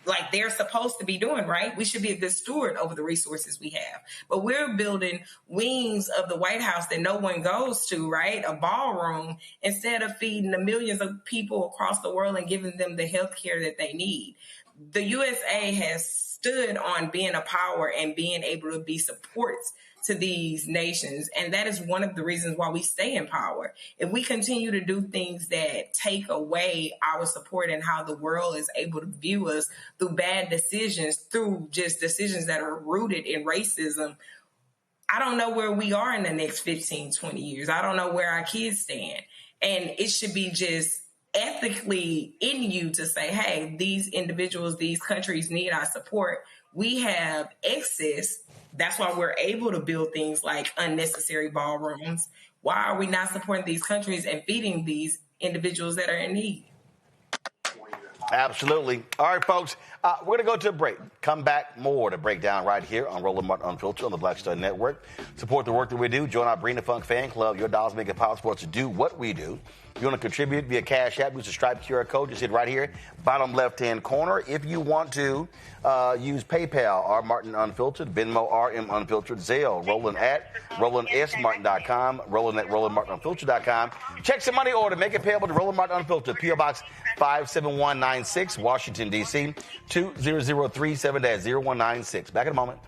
like they're supposed to be doing, right? We should be a good steward over the resources we have. But we're building wings of the White House that no one goes to, right? A ballroom, instead of feeding the millions of people across the world and giving them the health care that they need. The USA has stood on being a power and being able to be supports to these nations. And that is one of the reasons why we stay in power. If we continue to do things that take away our support and how the world is able to view us through bad decisions, through just decisions that are rooted in racism, I don't know where we are in the next 15, 20 years. I don't know where our kids stand. And it should be just ethically in you to say, hey, these individuals, these countries need our support. We have excess. That's why we're able to build things like unnecessary ballrooms. Why are we not supporting these countries and feeding these individuals that are in need? Absolutely. All right, folks, we're going to go to a break. Come back more to break down right here on Roland Martin Unfiltered on the Black Star Network. Support the work that we do. Join our Bring the Funk fan club. Your dollars make it possible to do what we do. If you want to contribute via Cash App, use the Stripe QR code. Just hit right here, bottom left-hand corner. If you want to use PayPal, R Martin Unfiltered, Venmo, RM Unfiltered, Zelle, Roland at RolandSMartin.com, Roland at RolandMartinUnfiltered.com. Check some money order. Make it payable to Roland Martin Unfiltered, P.O. Box 57196, Washington, D.C., 20037-0196. Back in a moment.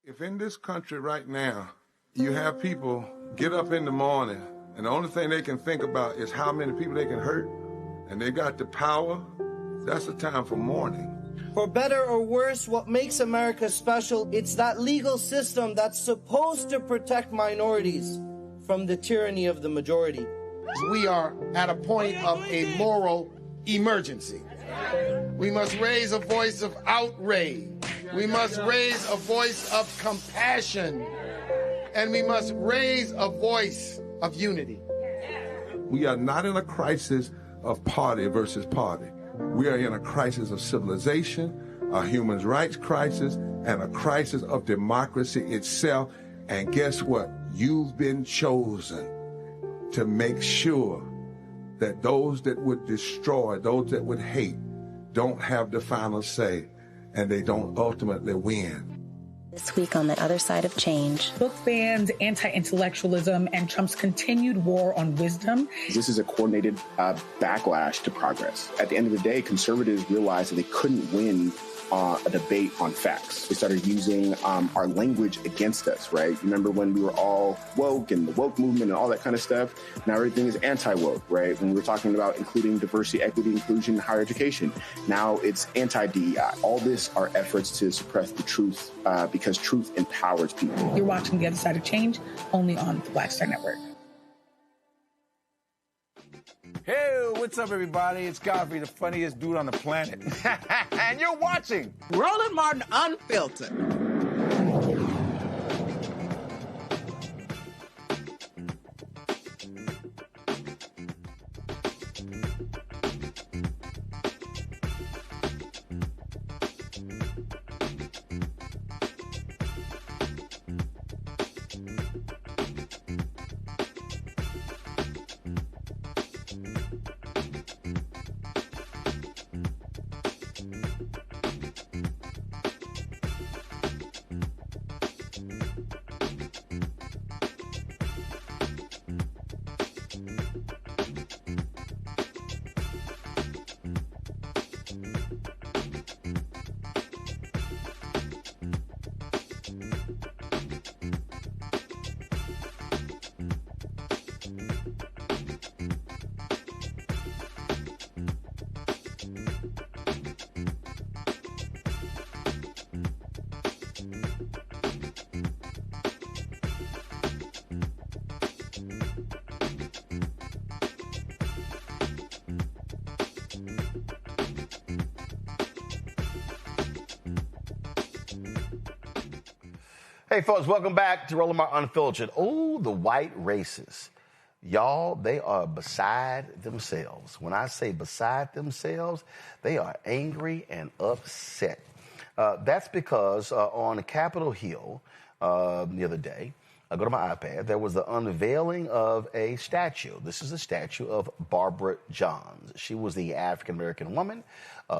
If in this country right now, you have people get up in the morning and the only thing they can think about is how many people they can hurt, and they got the power, that's a time for mourning. For better or worse, what makes America special, it's that legal system that's supposed to protect minorities from the tyranny of the majority. We are at a point of a moral emergency. We must raise a voice of outrage. We must raise a voice of compassion. And we must raise a voice of unity. We are not in a crisis of party versus party. We are in a crisis of civilization, a human rights crisis, and a crisis of democracy itself. And guess what? You've been chosen to make sure that those that would destroy, those that would hate, don't have the final say, and they don't ultimately win. This week on The Other Side of Change. Book bans, anti-intellectualism, and Trump's continued war on wisdom. This is a coordinated backlash to progress. At the end of the day, conservatives realized that they couldn't win a debate on facts. They started using our language against us, right? Remember when we were all woke and the woke movement and all that kind of stuff? Now everything is anti-woke, right? When we were talking about including diversity, equity, inclusion, and higher education, now it's anti-DEI. All this are efforts to suppress the truth because truth empowers people. You're watching The Other Side of Change only on the Black Star Network. Hey, what's up, everybody? It's Godfrey, the funniest dude on the planet. And you're watching Roland Martin Unfiltered. Hey, folks, welcome back to Roland Martin Unfiltered. Oh, the white racists. Y'all, they are beside themselves. When I say beside themselves, they are angry and upset. That's because on Capitol Hill the other day, I go to my iPad, there was the unveiling of a statue. This is a statue of Barbara Johns. She was the African-American woman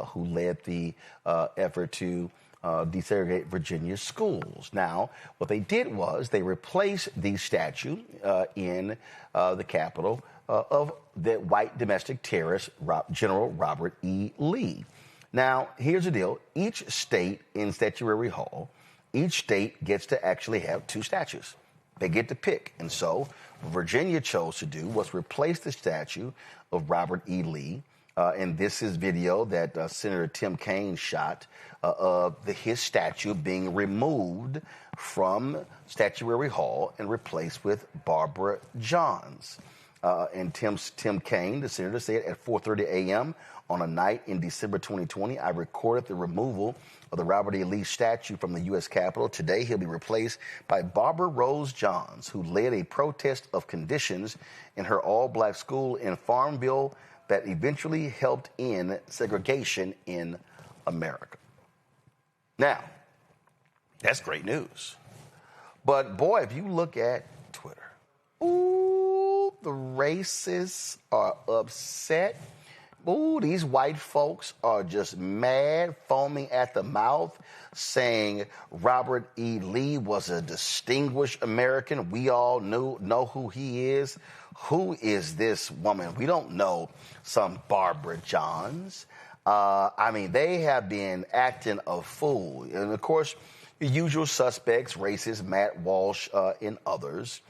who led the effort to desegregate Virginia's schools. Now, what they did was they replaced the statue in the Capitol of the white domestic terrorist General Robert E. Lee. Now, here's the deal. Each state in Statuary Hall, each state gets to actually have two statues. They get to pick. And so what Virginia chose to do was replace the statue of Robert E. Lee. And this is video that Senator Tim Kaine shot of his statue being removed from Statuary Hall and replaced with Barbara Johns. And Tim Kaine, the senator, said at 4:30 a.m. on a night in December 2020, I recorded the removal of the Robert E. Lee statue from the U.S. Capitol. Today, he'll be replaced by Barbara Rose Johns, who led a protest of conditions in her all-black school in Farmville that eventually helped end segregation in America. Now, that's great news. But boy, if you look at Twitter, ooh, the racists are upset. Ooh, these white folks are just mad, foaming at the mouth, saying Robert E. Lee was a distinguished American. We all know who he is. Who is this woman? We don't know some Barbara Johns. I mean, they have been acting a fool. And, of course, the usual suspects, racist, Matt Walsh, and others.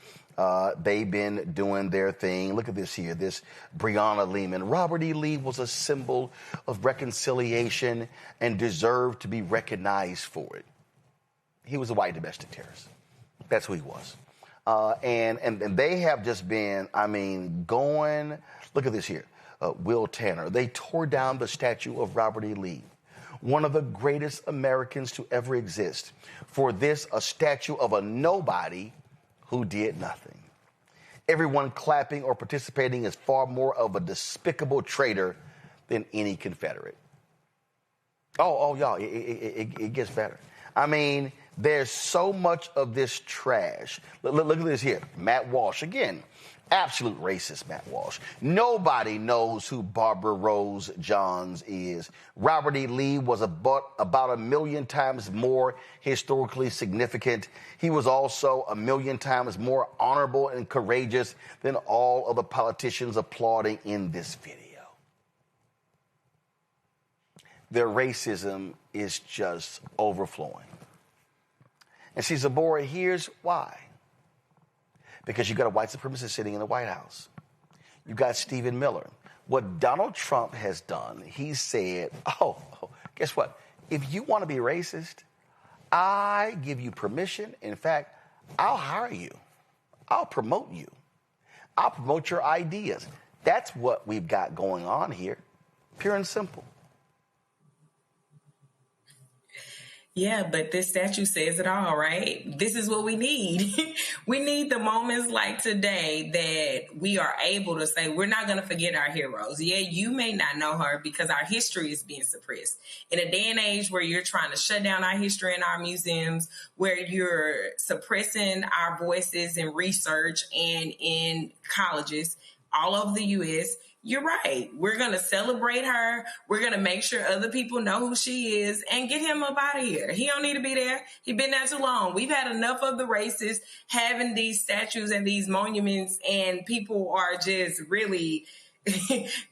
They've been doing their thing. Look at this here, this Breonna Lehman. Robert E. Lee was a symbol of reconciliation and deserved to be recognized for it. He was a white domestic terrorist. That's who he was. And they have just been, I mean, going, look at this here, Will Tanner. They tore down the statue of Robert E. Lee, one of the greatest Americans to ever exist. For this, a statue of a nobody who did nothing. Everyone clapping or participating is far more of a despicable traitor than any Confederate. Oh, y'all, it gets better. I mean, there's so much of this trash. Look at this here. Matt Walsh, again, absolute racist Matt Walsh. Nobody knows who Barbara Rose Johns is. Robert E. Lee was about 1 million times more historically significant. He was also 1 million times more honorable and courageous than all of the politicians applauding in this video. Their racism is just overflowing. And see, Zabora, here's why. Because you got a white supremacist sitting in the White House. You got Stephen Miller. What Donald Trump has done, he said, guess what? If you want to be racist, I give you permission. In fact, I'll hire you. I'll promote you. I'll promote your ideas. That's what we've got going on here. Pure and simple. Yeah, but this statue says it all, right? This is what we need. We need the moments like today that we are able to say, we're not going to forget our heroes. Yeah, you may not know her because our history is being suppressed. In a day and age where you're trying to shut down our history in our museums, where you're suppressing our voices in research and in colleges all over the U.S., you're right. We're going to celebrate her. We're going to make sure other people know who she is and get him up out of here. He don't need to be there. He's been there too long. We've had enough of the racists having these statues and these monuments, and people are just really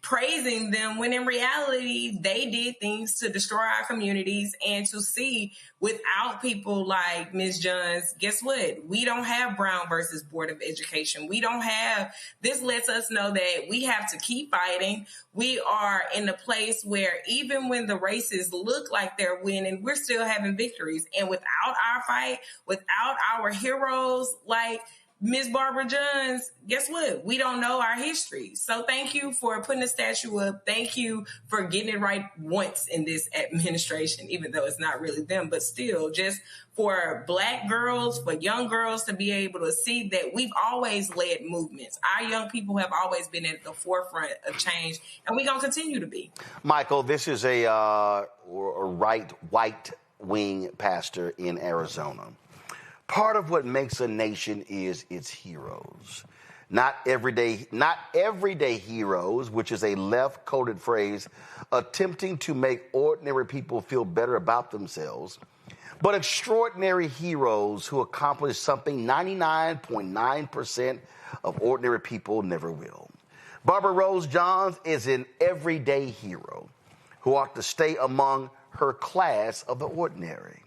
praising them when in reality they did things to destroy our communities. And to see without people like Ms. Johns, guess what? We don't have Brown versus Board of Education. We don't have, this lets us know that we have to keep fighting. We are in a place where even when the racists look like they're winning, we're still having victories. And without our fight, without our heroes, like, Miss Barbara Johns, guess what? We don't know our history. So thank you for putting the statue up. Thank you for getting it right once in this administration, even though it's not really them, but still just for Black girls, for young girls to be able to see that we've always led movements. Our young people have always been at the forefront of change, and we're going to continue to be. Michael, this is a right white wing pastor in Arizona. Part of what makes a nation is its heroes. Not everyday heroes, which is a left-coded phrase attempting to make ordinary people feel better about themselves, but extraordinary heroes who accomplish something 99.9% of ordinary people never will. Barbara Rose Johns is an everyday hero who ought to stay among her class of the ordinary.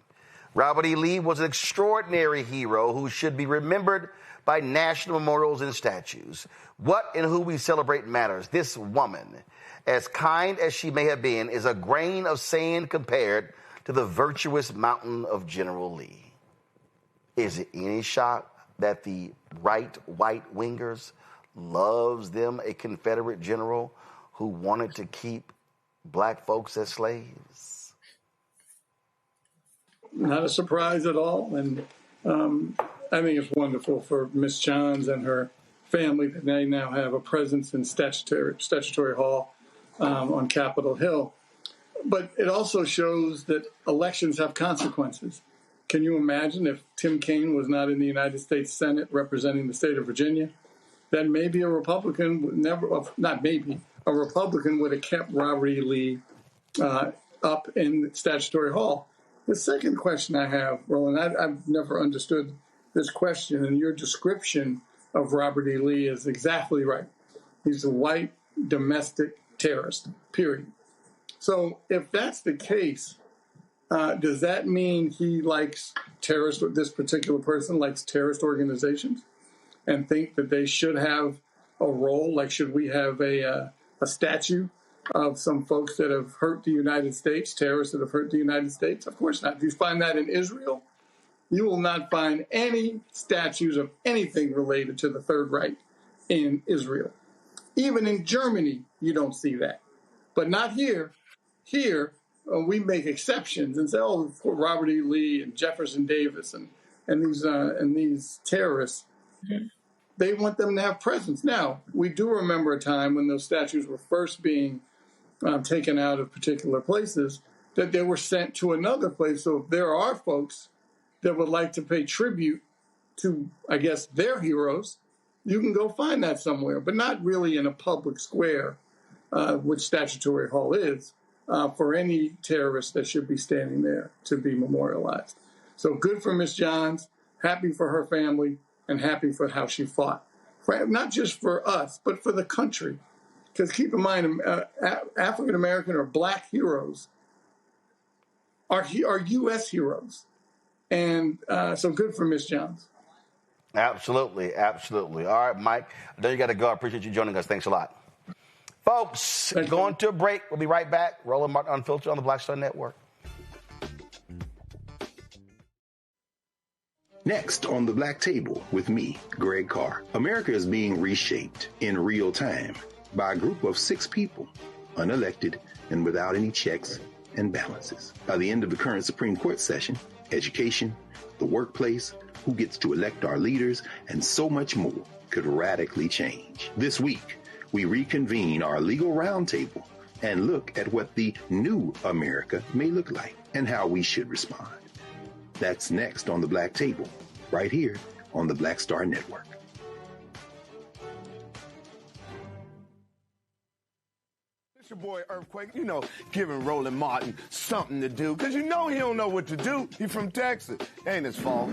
Robert E. Lee was an extraordinary hero who should be remembered by national memorials and statues. What and who we celebrate matters. This woman, as kind as she may have been, is a grain of sand compared to the virtuous mountain of General Lee. Is it any shock that the right white wingers loves them a Confederate general who wanted to keep Black folks as slaves? Not a surprise at all. And I think it's wonderful for Miss Johns and her family that they now have a presence in Statutory Hall on Capitol Hill. But it also shows that elections have consequences. Can you imagine if Tim Kaine was not in the United States Senate representing the state of Virginia? Then maybe a Republican would a Republican would have kept Robert E. Lee up in Statutory Hall. The second question I have, Roland, I've never understood this question, and your description of Robert E. Lee is exactly right. He's a white domestic terrorist, period. So if that's the case, does that mean he likes terrorists, this particular person likes terrorist organizations and think that they should have a role? Like, should we have a statue of some folks that have hurt the United States, terrorists that have hurt the United States? Of course not. If you find that in Israel, you will not find any statues of anything related to the Third Reich in Israel. Even in Germany, you don't see that. But not here. Here, we make exceptions and say, oh, Robert E. Lee and Jefferson Davis and these terrorists, they want them to have presence. Now, we do remember a time when those statues were first being taken out of particular places, that they were sent to another place. So if there are folks that would like to pay tribute to, I guess, their heroes, you can go find that somewhere, but not really in a public square, which Statutory Hall is, for any terrorist that should be standing there to be memorialized. So good for Ms. Johns, happy for her family, and happy for how she fought. Not just for us, but for the country. Because keep in mind, African-American or Black heroes are U.S. heroes. And so good for Ms. Johns. Absolutely, absolutely. All right, Mike, I know you got to go. I appreciate you joining us. Thanks a lot. Folks, going to a break. We'll be right back. Roland Martin Unfiltered on the Black Star Network. Next on the Black Table with me, Greg Carr. America is being reshaped in real time by a group of 6 people, unelected and without any checks and balances. By the end of the current Supreme Court session, education, the workplace, who gets to elect our leaders, and so much more could radically change. This week, we reconvene our legal roundtable and look at what the new America may look like and how we should respond. That's next on the Black Table, right here on the Black Star Network. It's your boy Earthquake, giving Roland Martin something to do, because he don't know what to do. He's from Texas. Ain't his fault.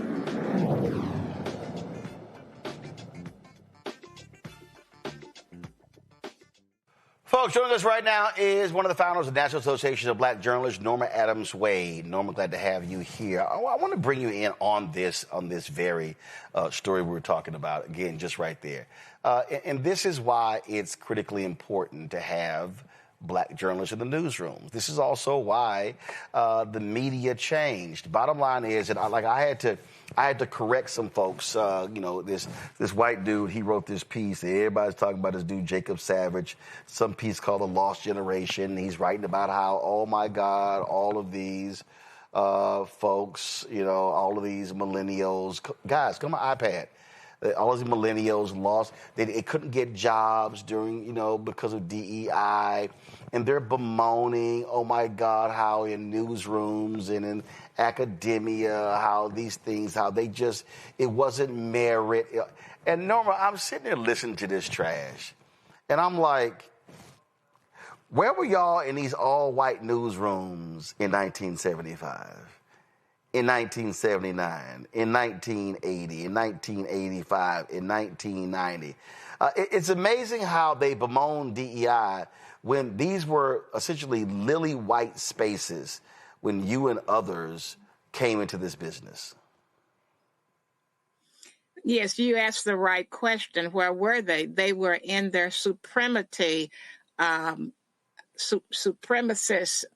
Folks, joining us right now is one of the founders of the National Association of Black Journalists, Norma Adams-Wade. Norma, glad to have you here. I want to bring you in on this very story we were talking about, again, just right there. And this is why it's critically important to have black journalists in the newsrooms. This is also why the media changed. Bottom line is that I had to correct some folks. This white dude, he wrote this piece. Everybody's talking about this dude, Jacob Savage, some piece called The Lost Generation. He's writing about how, oh my God, all of these folks, all of these millennials, guys, come on iPad. All of these millennials lost. They couldn't get jobs during, because of DEI. And they're bemoaning, oh my God, how in newsrooms and in academia, how these things, it wasn't merit. And Norma, I'm sitting there listening to this trash. And I'm like, where were y'all in these all-white newsrooms in 1975? In 1979, in 1980, in 1985, in 1990. It's amazing how they bemoan DEI when these were essentially lily white spaces when you and others came into this business. Yes, you asked the right question. Where were they? They were in their supremacist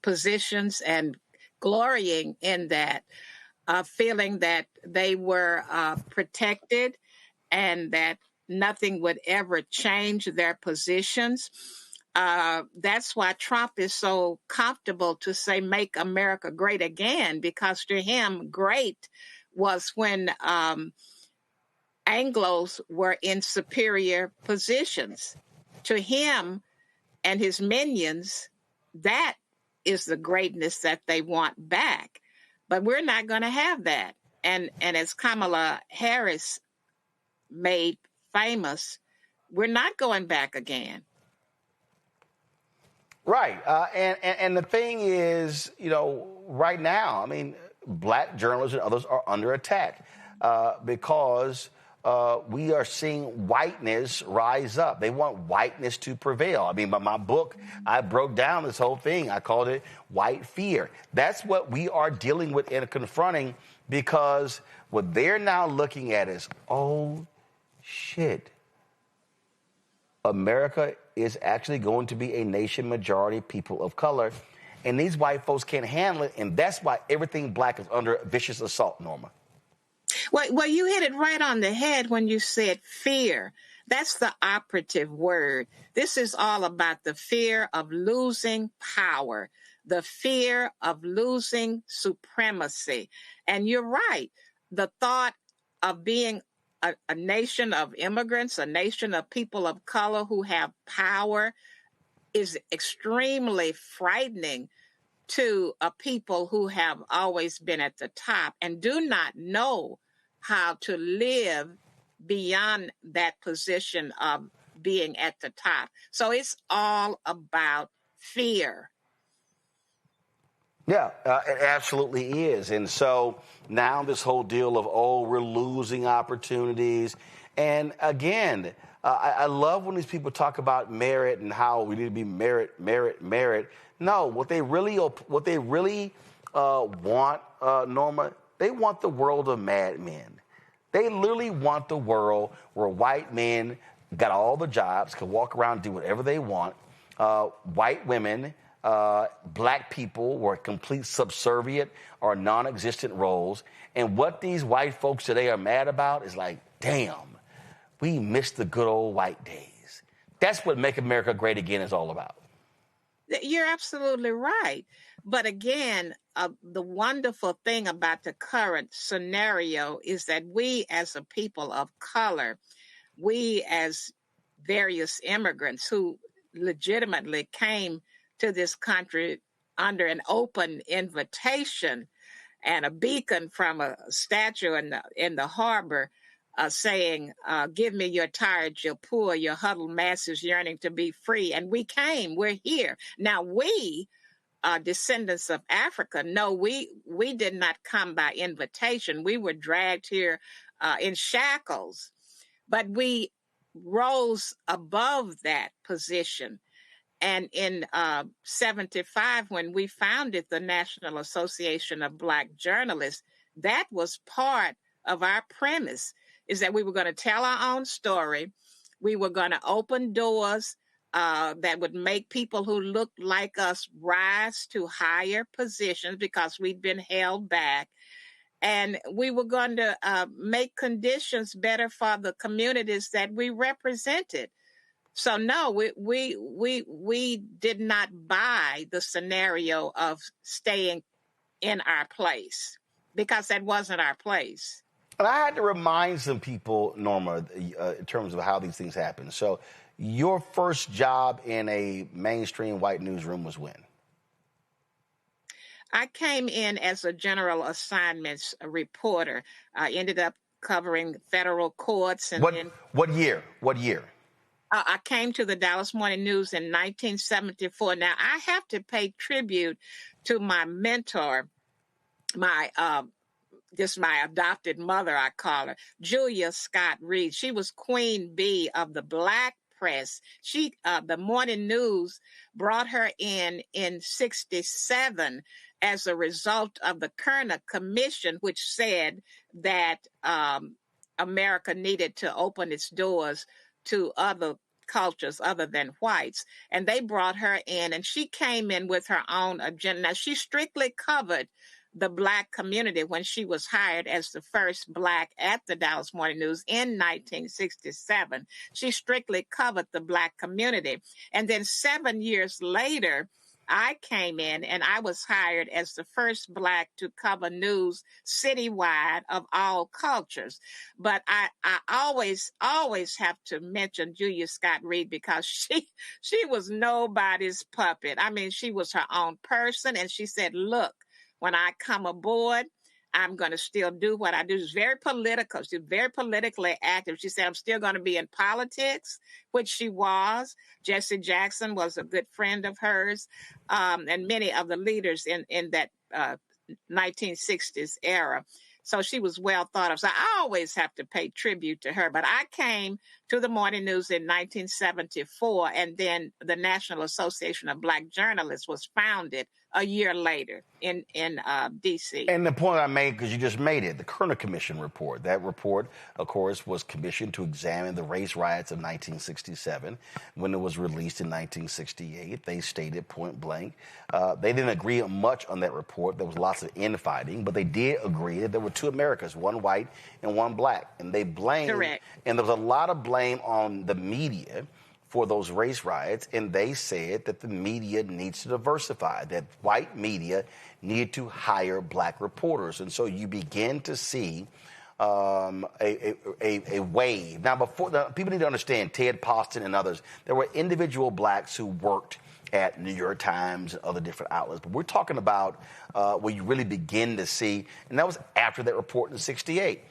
positions and glorying in that, feeling that they were protected and that nothing would ever change their positions. That's why Trump is so comfortable to say, make America great again, because to him, great was when Anglos were in superior positions. To him and his minions, that is the greatness that they want back. But we're not going to have that. And as Kamala Harris made famous, we're not going back again. Right. And the thing is, right now, black journalists and others are under attack because we are seeing whiteness rise up. They want whiteness to prevail. By my book, I broke down this whole thing. I called it white fear. That's what we are dealing with and confronting, because what they're now looking at is, oh, shit. America is actually going to be a nation majority people of color, and these white folks can't handle it, and that's why everything black is under vicious assault, Norma. Well, you hit it right on the head when you said fear. That's the operative word. This is all about the fear of losing power, the fear of losing supremacy. And you're right. The thought of being a nation of immigrants, a nation of people of color who have power, is extremely frightening to a people who have always been at the top and do not know how to live beyond that position of being at the top. So it's all about fear. Yeah, it absolutely is. And so now this whole deal of, we're losing opportunities. And again, I love when these people talk about merit and how we need to be merit. No, what they really want, Norma, they want the world of Mad Men. They literally want the world where white men got all the jobs, can walk around and do whatever they want. White women, black people were complete subservient or non-existent roles. And what these white folks today are mad about is like, damn, we missed the good old white days. That's what Make America Great Again is all about. You're absolutely right. But again, the wonderful thing about the current scenario is that we as a people of color, we as various immigrants who legitimately came to this country under an open invitation and a beacon from a statue in the harbor saying, give me your tired, your poor, your huddled masses yearning to be free. And we came, we're here. Now we, descendants of Africa, no, we did not come by invitation. We were dragged here in shackles, but we rose above that position. And in 75, when we founded the National Association of Black Journalists, that was part of our premise, is that we were going to tell our own story. We were going to open doors that would make people who look like us rise to higher positions because we'd been held back. And we were going to make conditions better for the communities that we represented. So no, we did not buy the scenario of staying in our place because that wasn't our place. And I had to remind some people, Norma, in terms of how these things happen. So your first job in a mainstream white newsroom was when? I came in as a general assignments reporter. I ended up covering federal courts. And what year? I came to the Dallas Morning News in 1974. Now, I have to pay tribute to my mentor, my adopted mother, I call her, Julia Scott Reed. She was Queen Bee of the Black press. The Morning News brought her in 1967 as a result of the Kerner Commission, which said that America needed to open its doors to other cultures other than whites. And they brought her in, and she came in with her own agenda. Now, she strictly covered the Black community when she was hired as the first Black at the Dallas Morning News in 1967. She strictly covered the Black community. And then 7 years later, I came in and I was hired as the first Black to cover news citywide of all cultures. But I always have to mention Julia Scott Reed because she was nobody's puppet. I mean, she was her own person. And she said, look, when I come aboard, I'm going to still do what I do. She's very political. She's very politically active. She said, I'm still going to be in politics, which she was. Jesse Jackson was a good friend of hers, and many of the leaders in that 1960s era. So she was well thought of. So I always have to pay tribute to her. But I came to the Morning News in 1974, and then the National Association of Black Journalists was founded a year later in D.C. And the point I made, because you just made it, the Kerner Commission report. That report, of course, was commissioned to examine the race riots of 1967. When it was released in 1968, they stated point blank. They didn't agree much on that report. There was lots of infighting, but they did agree that there were two Americas, one white and one Black. And they blamed, correct. And there was a lot of blame on the media for those race riots, and they said that the media needs to diversify, that white media need to hire Black reporters. And so you begin to see a wave. Now, people need to understand, Ted Poston and others, there were individual Blacks who worked at New York Times and other different outlets. But we're talking about where you really begin to see, and that was after that report in 1968.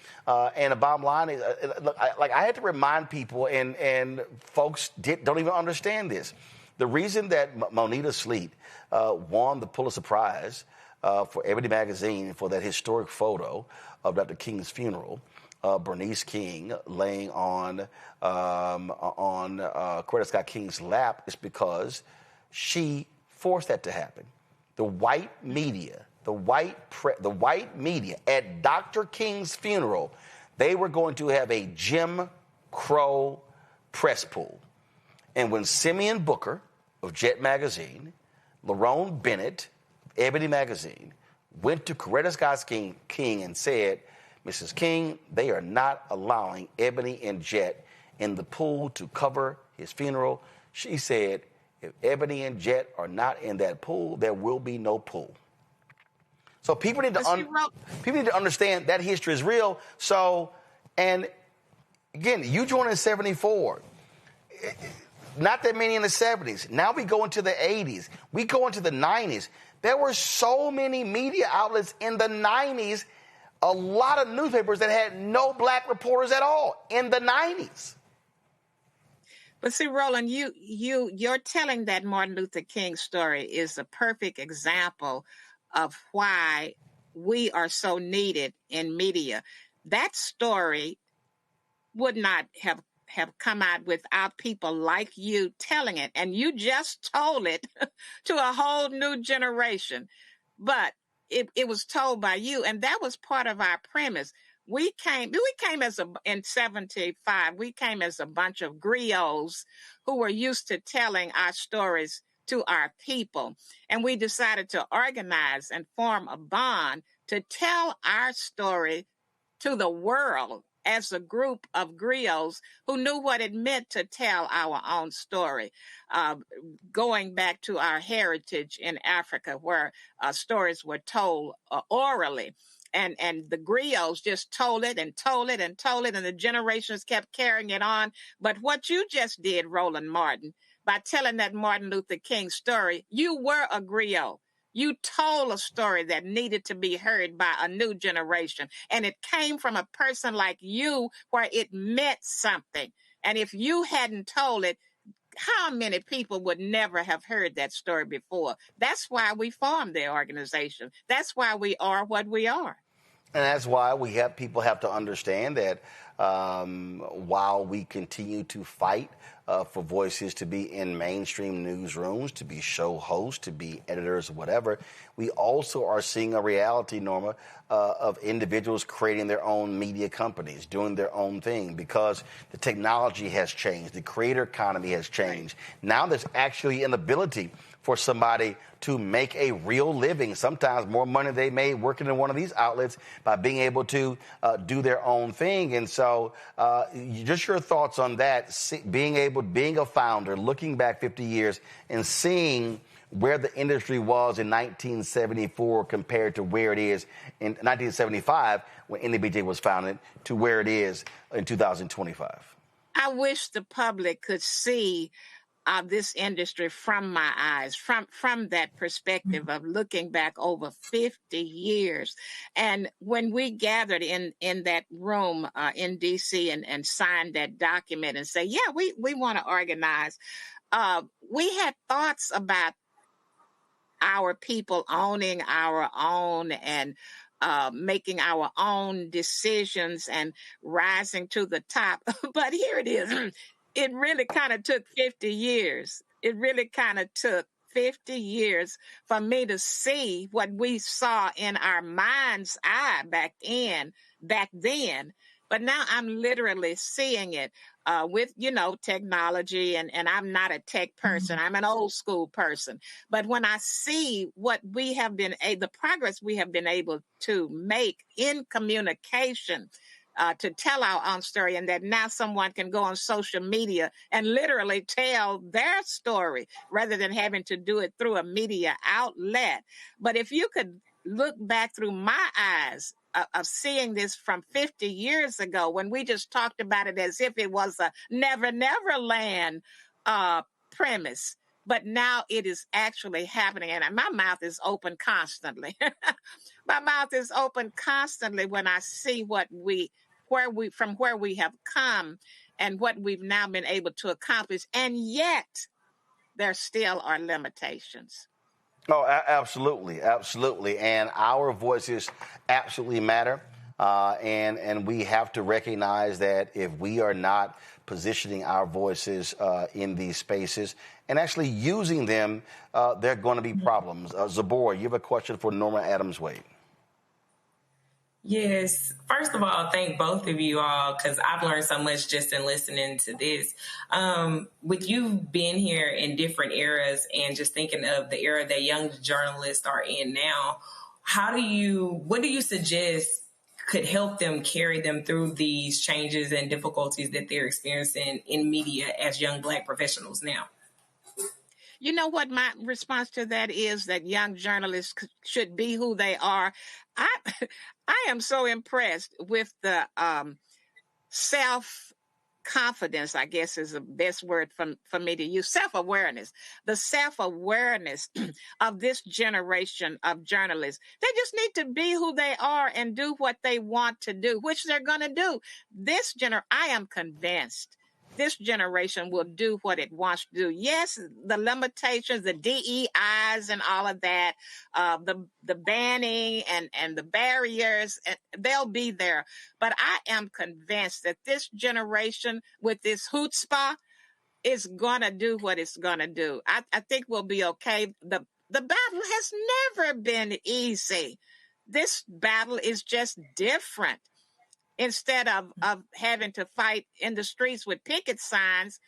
And the bottom line is, look, I had to remind people, and folks don't even understand this. The reason that Monita Sleet won the Pulitzer Prize for Ebony Magazine for that historic photo of Dr. King's funeral, Bernice King laying on Coretta Scott King's lap, is because she forced that to happen. The white media, the white media at Dr. King's funeral, they were going to have a Jim Crow press pool. And when Simeon Booker of Jet Magazine, Lerone Bennett, Ebony Magazine, went to Coretta Scott King and said, Mrs. King, they are not allowing Ebony and Jet in the pool to cover his funeral, she said, if Ebony and Jet are not in that pool, there will be no pool. So people need to understand that history is real. So, and again, you joined in 74. Not that many in the 70s. Now we go into the 80s. We go into the 90s. There were so many media outlets in the 90s, a lot of newspapers that had no Black reporters at all in the 90s. But see, Roland, you're telling that Martin Luther King story is a perfect example of why we are so needed in media. That story would not have come out without people like you telling it. And you just told it to a whole new generation. But it was told by you, and that was part of our premise. We came in 75, we came as a bunch of griots who were used to telling our stories to our people. And we decided to organize and form a bond to tell our story to the world as a group of griots who knew what it meant to tell our own story, going back to our heritage in Africa, where stories were told orally. And the griots just told it and told it and told it, and the generations kept carrying it on. But what you just did, Roland Martin, by telling that Martin Luther King story, you were a griot. You told a story that needed to be heard by a new generation. And it came from a person like you where it meant something. And if you hadn't told it, how many people would never have heard that story before? That's why we formed the organization. That's why we are what we are. And that's why people have to understand that while we continue to fight for voices to be in mainstream newsrooms, to be show hosts, to be editors, whatever, we also are seeing a reality, Norma, of individuals creating their own media companies, doing their own thing, because the technology has changed, the creator economy has changed. Right. Now there's actually an ability for somebody to make a real living, sometimes more money they made working in one of these outlets, by being able to do their own thing. And so just your thoughts on that, being a founder, looking back 50 years and seeing where the industry was in 1974 compared to where it is in 1975 when NABJ was founded to where it is in 2025. I wish the public could see this industry from my eyes, from that perspective of looking back over 50 years. And when we gathered in that room in D.C. and signed that document and say, yeah, we want to organize, we had thoughts about our people owning our own and making our own decisions and rising to the top. But here it is. It really kind of took 50 years. It really kind of took 50 years for me to see what we saw in our mind's eye back then. But now I'm literally seeing it with, technology. And I'm not a tech person. I'm an old school person. But when I see what we have been, the progress we have been able to make in communication, to tell our own story, and that now someone can go on social media and literally tell their story rather than having to do it through a media outlet. But if you could look back through my eyes of seeing this from 50 years ago, when we just talked about it as if it was a Never Never Land premise, but now it is actually happening, and my mouth is open constantly. My mouth is open constantly when I see where we have come and what we've now been able to accomplish. And yet there still are limitations. Oh, absolutely. Absolutely. And our voices absolutely matter. And we have to recognize that if we are not positioning our voices in these spaces and actually using them, there are going to be problems. Zabor, you have a question for Norma Adams-Wade. Yes. First of all, thank both of you all, because I've learned so much just in listening to this. With you being here in different eras and just thinking of the era that young journalists are in now, what do you suggest could help them carry them through these changes and difficulties that they're experiencing in media as young Black professionals now? You know what my response to that is? That young journalists should be who they are. I am so impressed with the self-confidence, I guess is the best word for me to use, self-awareness, the self-awareness of this generation of journalists. They just need to be who they are and do what they want to do, which they're going to do. I am convinced this generation will do what it wants to do. Yes, the limitations, the DEIs and all of that, the banning and the barriers, they'll be there. But I am convinced that this generation with this chutzpah is going to do what it's going to do. I think we'll be okay. The battle has never been easy. This battle is just different. instead of having to fight in the streets with picket signs.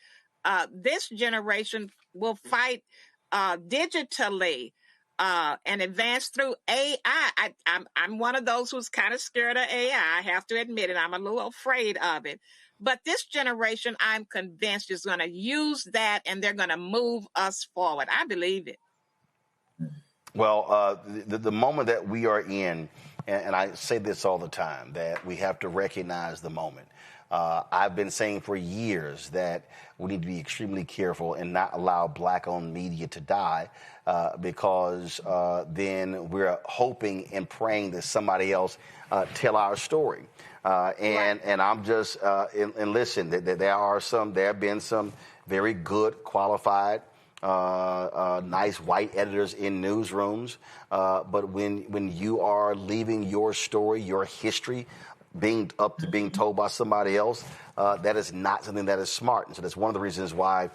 This generation will fight digitally and advance through AI. I'm one of those who's kind of scared of AI. I have to admit it. I'm a little afraid of it. But this generation, I'm convinced, is going to use that, and they're going to move us forward. I believe it. Well, the moment that we are in, and I say this all the time, that we have to recognize the moment. I've been saying for years that we need to be extremely careful and not allow black-owned media to die because then we're hoping and praying that somebody else tell our story. And I'm just, and listen, there have been some very good, qualified, nice white editors in newsrooms. But when you are leaving your story, your history, being told by somebody else, that is not something that is smart. And so that's one of the reasons why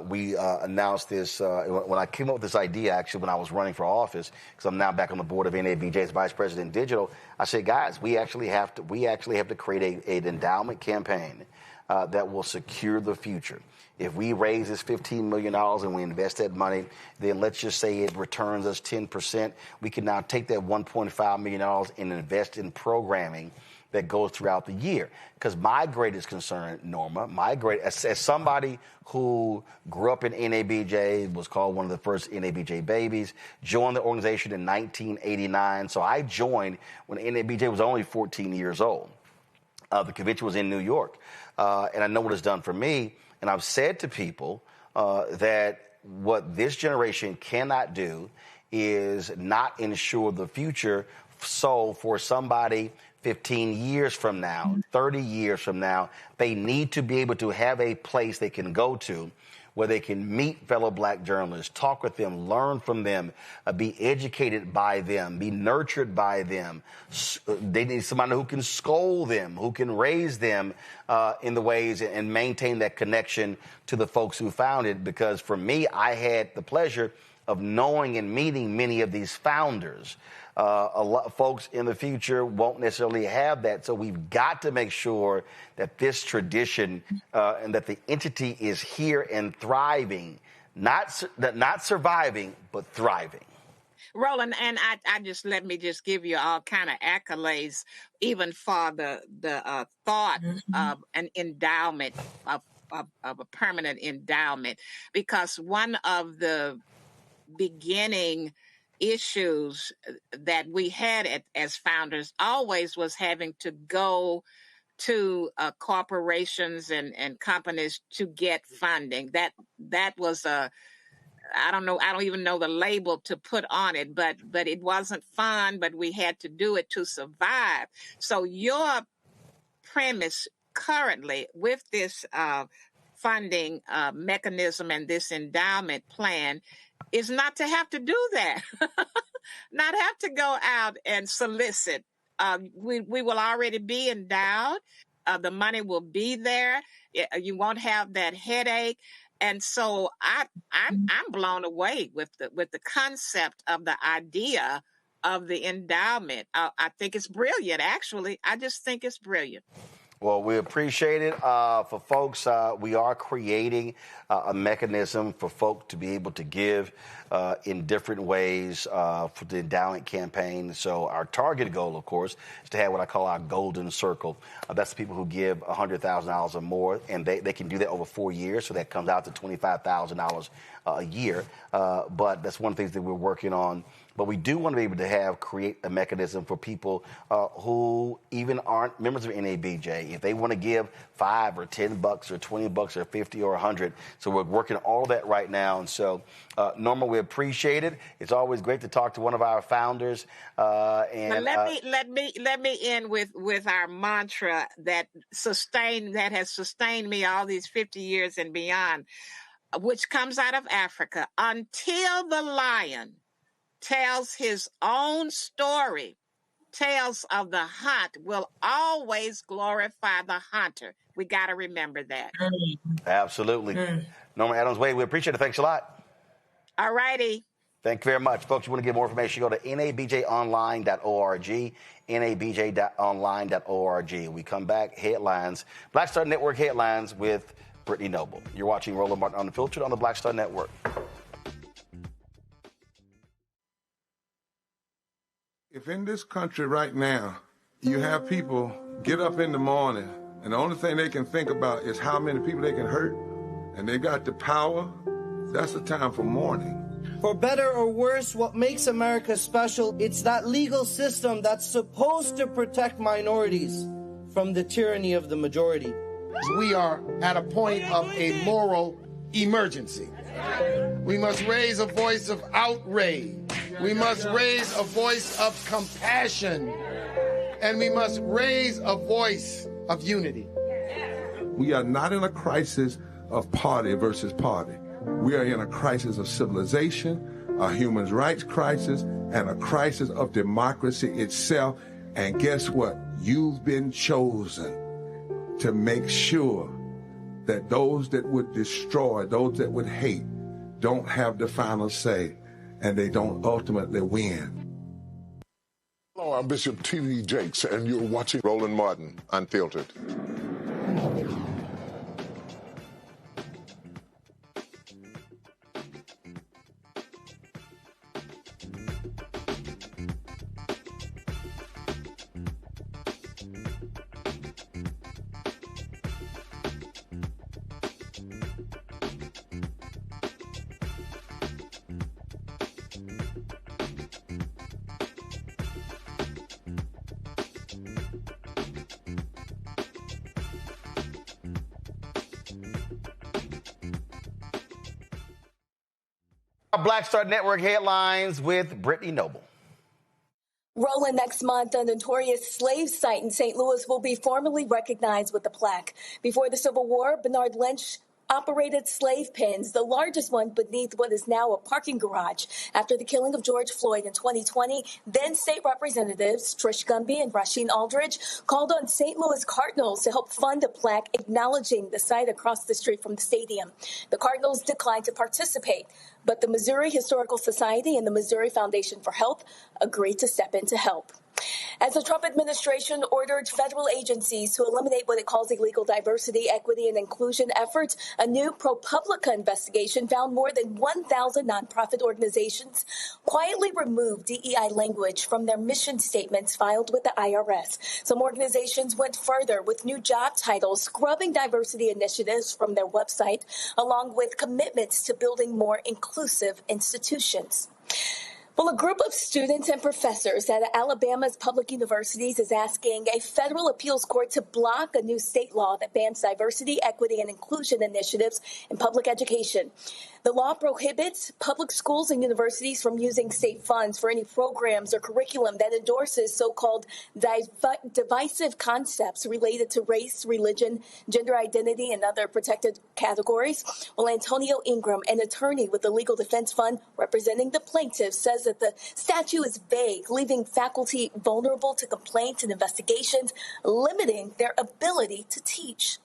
we announced this. When I came up with this idea, actually, when I was running for office, because I'm now back on the board of NABJ as Vice President Digital, I said, guys, we actually have to create an endowment campaign that will secure the future. If we raise this $15 million and we invest that money, then let's just say it returns us 10%. We can now take that $1.5 million and invest in programming that goes throughout the year. Because my greatest concern, Norma, as somebody who grew up in NABJ, was called one of the first NABJ babies, joined the organization in 1989. So I joined when NABJ was only 14 years old. The convention was in New York. And I know what it's done for me. And I've said to people that what this generation cannot do is not ensure the future. So for somebody 15 years from now, 30 years from now, they need to be able to have a place they can go to where they can meet fellow black journalists, talk with them, learn from them, be educated by them, be nurtured by them. They need somebody who can scold them, who can raise them in the ways and maintain that connection to the folks who founded. Because for me, I had the pleasure of knowing and meeting many of these founders. A lot of folks in the future won't necessarily have that. So we've got to make sure that this tradition and that the entity is here and thriving, not surviving, but thriving. Roland, and let me give you all kind of accolades, even for the thought of an endowment, of a permanent endowment, because one of the beginning issues that we had as founders always was having to go to corporations and companies to get funding. That was I don't even know the label to put on it, but it wasn't fun, but we had to do it to survive. So your premise currently with this funding mechanism and this endowment plan is not to have to do that, not have to go out and solicit. We will already be endowed. The money will be there. You won't have that headache. And so I'm blown away with the concept of the idea of the endowment. I think it's brilliant, actually. I just think it's brilliant. Well, we appreciate it. For folks, we are creating a mechanism for folk to be able to give in different ways for the endowment campaign. So our target goal, of course, is to have what I call our golden circle. That's the people who give $100,000 or more, and they can do that over 4 years. So that comes out to $25,000 a year. But that's one of the things that we're working on. But we do want to be able to create a mechanism for people who even aren't members of NABJ. If they want to give $5 or $10 or $20 or $50 or $100. So we're working on all that right now. And so, Norma, we appreciate it. It's always great to talk to one of our founders. And let me end with our mantra that has sustained me all these 50 years and beyond, which comes out of Africa. Until the lion tells his own story, tales of the hunt will always glorify the hunter. We got to remember that. Absolutely. Norma Adams-Wade, we appreciate it. Thanks a lot. All righty. Thank you very much. Folks, you want to get more information, go to nabjonline.org, nabjonline.org. We come back, headlines, Black Star Network headlines with Brittany Noble. You're watching Roland Martin Unfiltered on the Black Star Network. If in this country right now, you have people get up in the morning and the only thing they can think about is how many people they can hurt, and they got the power, that's the time for mourning. For better or worse, what makes America special, it's that legal system that's supposed to protect minorities from the tyranny of the majority. We are at a point of a moral emergency. We must raise a voice of outrage. We must raise a voice of compassion. And we must raise a voice of unity. We are not in a crisis of party versus party. We are in a crisis of civilization, a human rights crisis, and a crisis of democracy itself. And guess what? You've been chosen to make sure that those that would destroy, those that would hate, don't have the final say, and they don't ultimately win. Hello, I'm Bishop T.D. Jakes, and you're watching Roland Martin Unfiltered. Black Star Network headlines with Brittany Noble. Roland, next month, a notorious slave site in St. Louis will be formally recognized with a plaque. Before the Civil War, Bernard Lynch operated slave pens, the largest one beneath what is now a parking garage. After the killing of George Floyd in 2020, then state representatives Trish Gumby and Rasheen Aldridge called on St. Louis Cardinals to help fund a plaque acknowledging the site across the street from the stadium. The Cardinals declined to participate, but the Missouri Historical Society and the Missouri Foundation for Health agreed to step in to help. As the Trump administration ordered federal agencies to eliminate what it calls illegal diversity, equity, and inclusion efforts, a new ProPublica investigation found more than 1,000 nonprofit organizations quietly removed DEI language from their mission statements filed with the IRS. Some organizations went further with new job titles, scrubbing diversity initiatives from their website, along with commitments to building more inclusive institutions. Well, a group of students and professors at Alabama's public universities is asking a federal appeals court to block a new state law that bans diversity, equity, and inclusion initiatives in public education. The law prohibits public schools and universities from using state funds for any programs or curriculum that endorses so-called divisive concepts related to race, religion, gender identity, and other protected categories. Well, Antonio Ingram, an attorney with the Legal Defense Fund representing the plaintiffs, says that the statute is vague, leaving faculty vulnerable to complaints and investigations, limiting their ability to teach.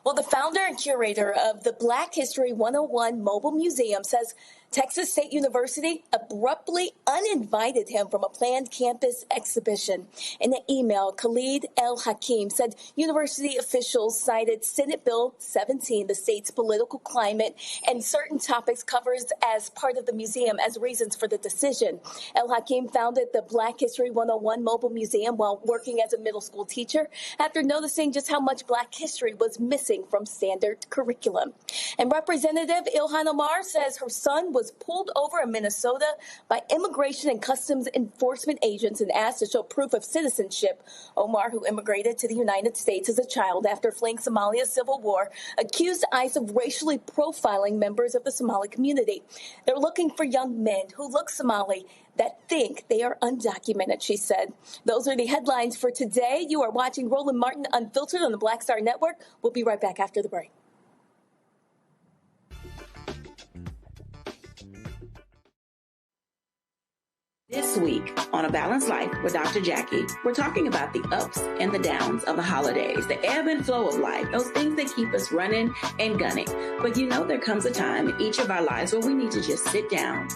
Well, the founder and curator of the Black History 101 Mobile Museum says Texas State University abruptly uninvited him from a planned campus exhibition. In an email, Khalid El Hakim said university officials cited Senate Bill 17, the state's political climate, and certain topics covered as part of the museum as reasons for the decision. El Hakim founded the Black History 101 Mobile Museum while working as a middle school teacher after noticing just how much Black history was missing from standard curriculum. And Representative Ilhan Omar says her son was pulled over in Minnesota by Immigration and Customs Enforcement agents and asked to show proof of citizenship. Omar, who immigrated to the United States as a child after fleeing Somalia's civil war, accused ICE of racially profiling members of the Somali community. They're looking for young men who look Somali that think they are undocumented, she said. Those are the headlines for today. You are watching Roland Martin Unfiltered on the Black Star Network. We'll be right back after the break. This week on A Balanced Life with Dr. Jackie, we're talking about the ups and the downs of the holidays, the ebb and flow of life, those things that keep us running and gunning. But you know there comes a time in each of our lives where we need to just sit down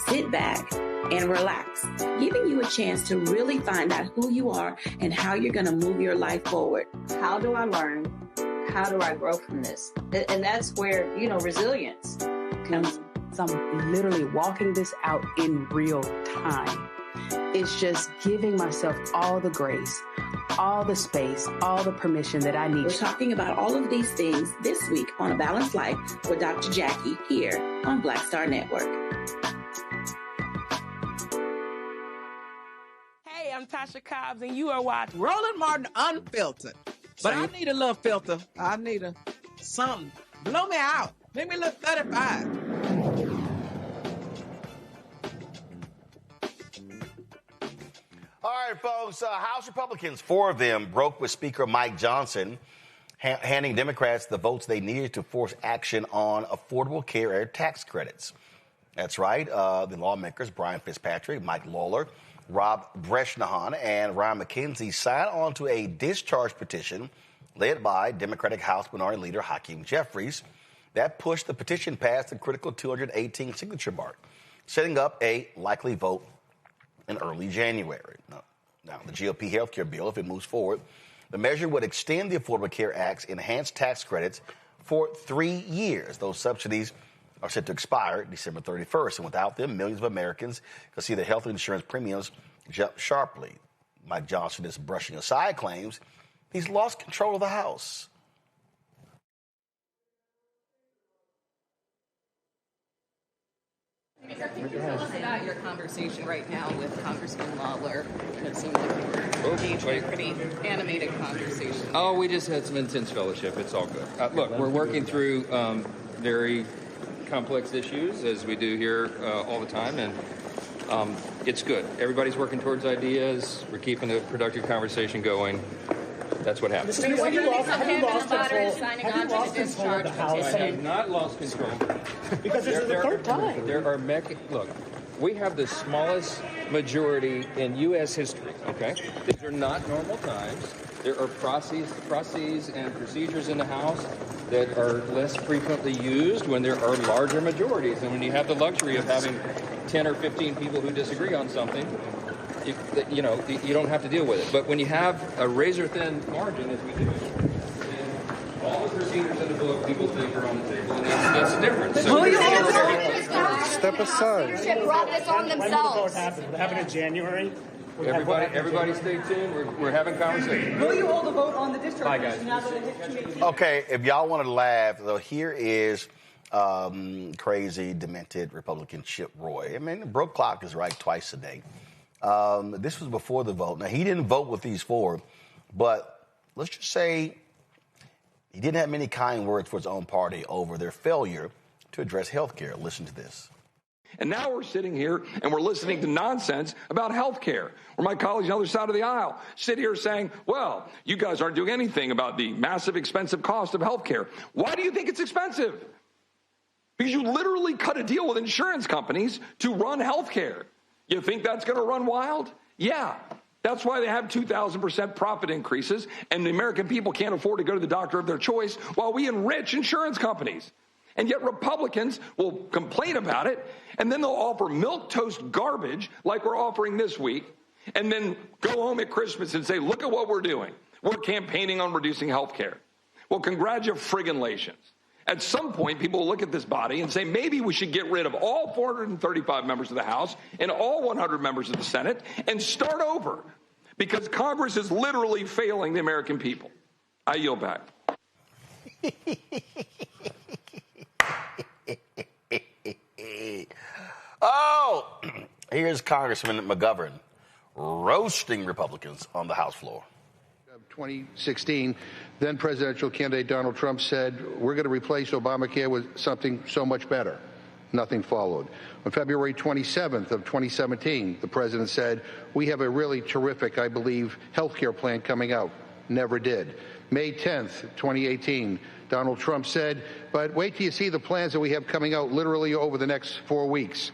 sit back, and relax, giving you a chance to really find out who you are and how you're going to move your life forward. How do I learn? How do I grow from this? And that's where, resilience comes. So I'm literally walking this out in real time. It's just giving myself all the grace, all the space, all the permission that I need. We're talking about all of these things this week on A Balanced Life with Dr. Jackie here on Black Star Network. Hey, I'm Tasha Cobbs, and you are watching Roland Martin Unfiltered. But I need a little filter. I need something. Blow me out. Make me look 35. All right, folks, House Republicans, 4 of them, broke with Speaker Mike Johnson, handing Democrats the votes they needed to force action on Affordable Care Act tax credits. That's right. The lawmakers, Brian Fitzpatrick, Mike Lawler, Rob Bresnahan, and Ryan McKenzie signed on to a discharge petition led by Democratic House Minority Leader Hakeem Jeffries that pushed the petition past the critical 218 signature mark, setting up a likely vote in early January. Now, the GOP health care bill, if it moves forward, the measure would extend the Affordable Care Act's enhanced tax credits for 3 years. Those subsidies are set to expire December 31st, and without them, millions of Americans could see their health insurance premiums jump sharply. Mike Johnson is brushing aside claims he's lost control of the House. Could you tell us about your conversation right now with Congressman Lawler? It seemed like you were engaged in a pretty animated conversation. Oh, we just had some intense fellowship. It's all good. Look, we're working through very complex issues, as we do here all the time, and it's good. Everybody's working towards ideas. We're keeping a productive conversation going. That's what happens. Have you lost control of the House? I have not lost control. Because this is the third time. Look, we have the smallest majority in U.S. history, okay? These are not normal times. There are processes and procedures in the House that are less frequently used when there are larger majorities. And when you have the luxury of having 10 or 15 people who disagree on something, you don't have to deal with it. But when you have a razor-thin margin, as we do, then all the procedures in the book people think are on the table, and that's different. So step aside. They brought this on themselves. What happened in January? Everybody stay tuned. We're having conversations. Will you hold a vote on the discharge? Bye, guys. Now that it hits committee? Okay, if y'all want to laugh, though, here is crazy, demented Republican Chip Roy. I mean, the broke clock is right twice a day. This was before the vote. Now, he didn't vote with these 4, but let's just say he didn't have many kind words for his own party over their failure to address health care. Listen to this. And now we're sitting here and we're listening to nonsense about health care, where my colleagues on the other side of the aisle sit here saying, well, you guys aren't doing anything about the massive expensive cost of health care. Why do you think it's expensive? Because you literally cut a deal with insurance companies to run health care. You think that's going to run wild? Yeah. That's why they have 2,000% profit increases, and the American people can't afford to go to the doctor of their choice while we enrich insurance companies. And yet Republicans will complain about it, and then they'll offer milquetoast garbage like we're offering this week, and then go home at Christmas and say, look at what we're doing. We're campaigning on reducing health care. Well, congratulations. At some point, people will look at this body and say, maybe we should get rid of all 435 members of the House and all 100 members of the Senate and start over, because Congress is literally failing the American people. I yield back. Oh, here's Congressman McGovern roasting Republicans on the House floor. 2016, then presidential candidate Donald Trump said, we're going to replace Obamacare with something so much better. Nothing followed. On February 27th of 2017, the president said, we have a really terrific, I believe, health care plan coming out. Never did. May 10th, 2018, Donald Trump said, but wait till you see the plans that we have coming out literally over the next 4 weeks.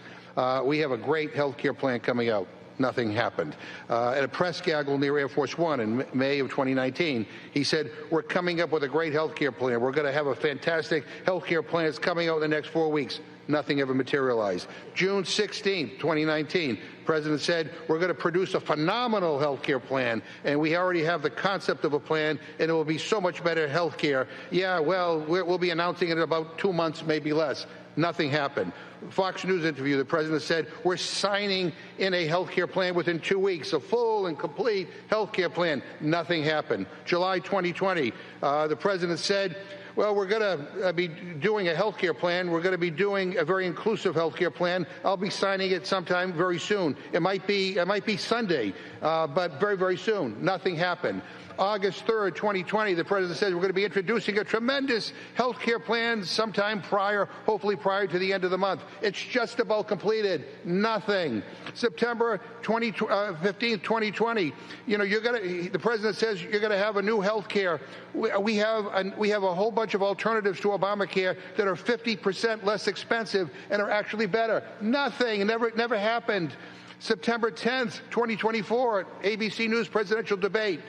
We have a great health care plan coming out. Nothing happened. At a press gaggle near Air Force One in May of 2019, he said, we're coming up with a great health care plan. We're going to have a fantastic health care plan that's coming out in the next 4 weeks. Nothing ever materialized. June 16, 2019, the president said, we're going to produce a phenomenal health care plan, and we already have the concept of a plan, and it will be so much better health care. Yeah, well, we'll be announcing it in about 2 months, maybe less. Nothing happened. Fox News interview, the president said, we're signing in a health care plan within 2 weeks, a full and complete health care plan. Nothing happened. July 2020, the president said, well, we're going to be doing a health care plan. We're going to be doing a very inclusive health care plan. I'll be signing it sometime very soon. It might be Sunday, but very, very soon. Nothing happened. August 3rd, 2020, the president said we're going to be introducing a tremendous health care plan sometime hopefully prior to the end of the month. It's just about completed. Nothing. September 15th, 2020, the president says you're going to have a new health care. We have a whole bunch of alternatives to Obamacare that are 50% less expensive and are actually better. Nothing. It never happened. September 10th, 2024, ABC News presidential debate.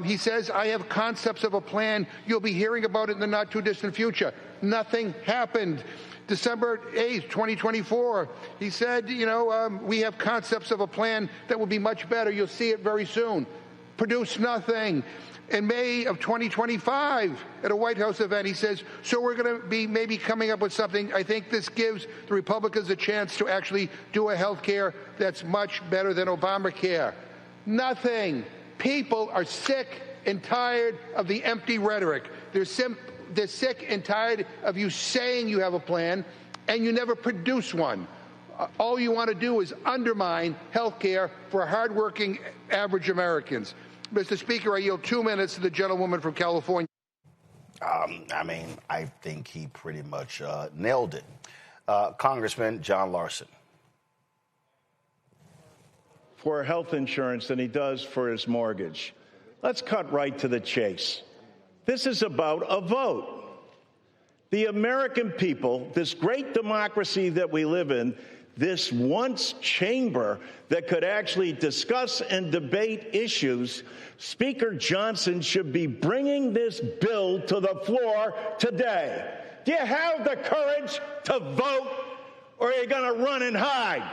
He says, I have concepts of a plan. You'll be hearing about it in the not-too-distant future. Nothing happened. December 8th, 2024, he said, we have concepts of a plan that will be much better. You'll see it very soon. Produced nothing. In May of 2025, at a White House event, he says, so we're going to be maybe coming up with something. I think this gives the Republicans a chance to actually do a health care that's much better than Obamacare. Nothing. People are sick and tired of the empty rhetoric. They're sick and tired of you saying you have a plan and you never produce one. All you want to do is undermine health care for hardworking average Americans. Mr. Speaker, I yield 2 minutes to the gentlewoman from California. I think he pretty much nailed it. Congressman John Larson. For health insurance than he does for his mortgage. Let's cut right to the chase. This is about a vote. The American people, this great democracy that we live in, this once chamber that could actually discuss and debate issues, Speaker Johnson should be bringing this bill to the floor today. Do you have the courage to vote, or are you going to run and hide?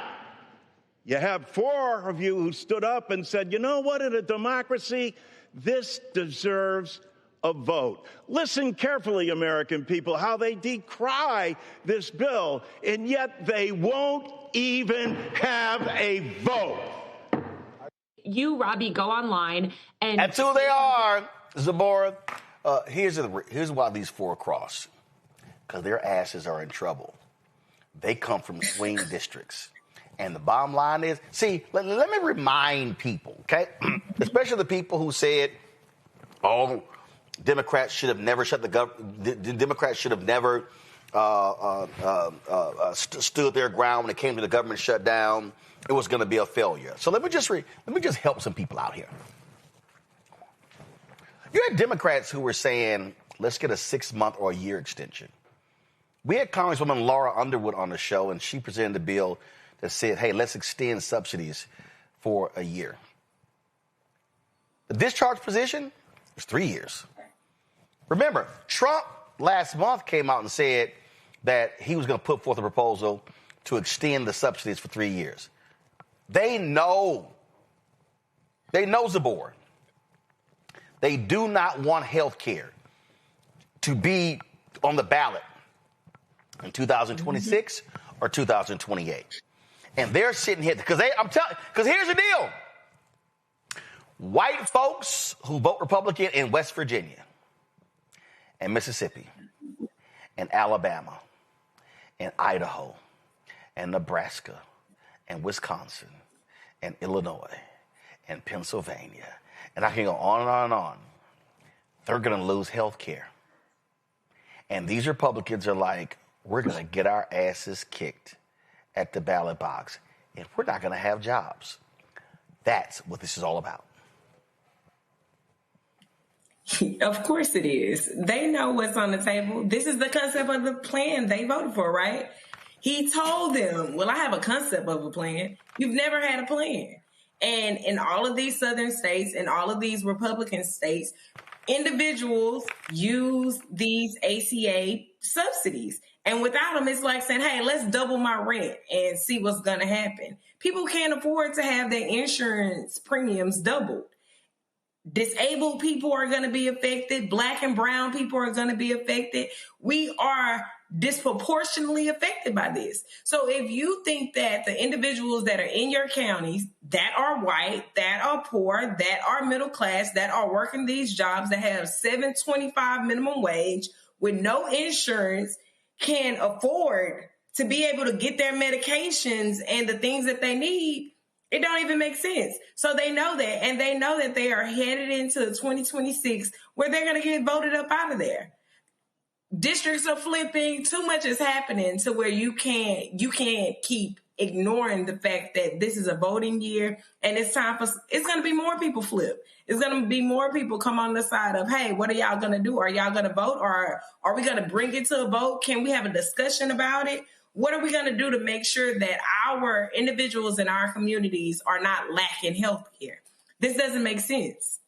You have 4 of you who stood up and said, you know what, in a democracy, this deserves a vote. Listen carefully, American people, how they decry this bill, and yet they won't even have a vote. You, Robbie, go online and... That's who they are, Zabora. Here's why these 4 cross. Because their asses are in trouble. They come from swing districts. And the bottom line is, see, let me remind people, okay, especially the people who said, oh, Democrats should have never Democrats should have never stood their ground when it came to the government shutdown. It was going to be a failure. So let me just help some people out here. You had Democrats who were saying, let's get a 6-month or a year extension. We had Congresswoman Laura Underwood on the show, and she presented a bill that said, hey, let's extend subsidies for a year. The discharge position is 3 years. Remember, Trump last month came out and said that he was going to put forth a proposal to extend the subsidies for 3 years. They know Zabor. They do not want health care to be on the ballot in 2026 or 2028. And they're sitting here because here's the deal. White folks who vote Republican in West Virginia and Mississippi and Alabama and Idaho and Nebraska and Wisconsin and Illinois and Pennsylvania, and I can go on and on and on, they're going to lose health care. And these Republicans are like, we're going to get our asses kicked at the ballot box, and we're not going to have jobs. That's what this is all about. Of course it is. They know what's on the table. This is the concept of the plan they voted for, right? He told them, well, I have a concept of a plan. You've never had a plan. And in all of these southern states, in all of these Republican states, individuals use these ACA subsidies. And without them, it's like saying, hey, let's double my rent and see what's going to happen. People can't afford to have their insurance premiums doubled. Disabled people are going to be affected. Black and brown people are going to be affected. We are disproportionately affected by this. So if you think that the individuals that are in your counties that are white, that are poor, that are middle class, that are working these jobs that have $7.25 minimum wage with no insurance can afford to be able to get their medications and the things that they need, it don't even make sense. So they know that, and they know that they are headed into 2026 where they're going to get voted up out of there. Districts are flipping. Too much is happening to where you can't keep ignoring the fact that this is a voting year and it's going to be more people flip. It's going to be more people come on the side of, hey, what are y'all going to do? Are y'all going to vote, or are we going to bring it to a vote? Can we have a discussion about it? What are we going to do to make sure that our individuals in our communities are not lacking health care? This doesn't make sense.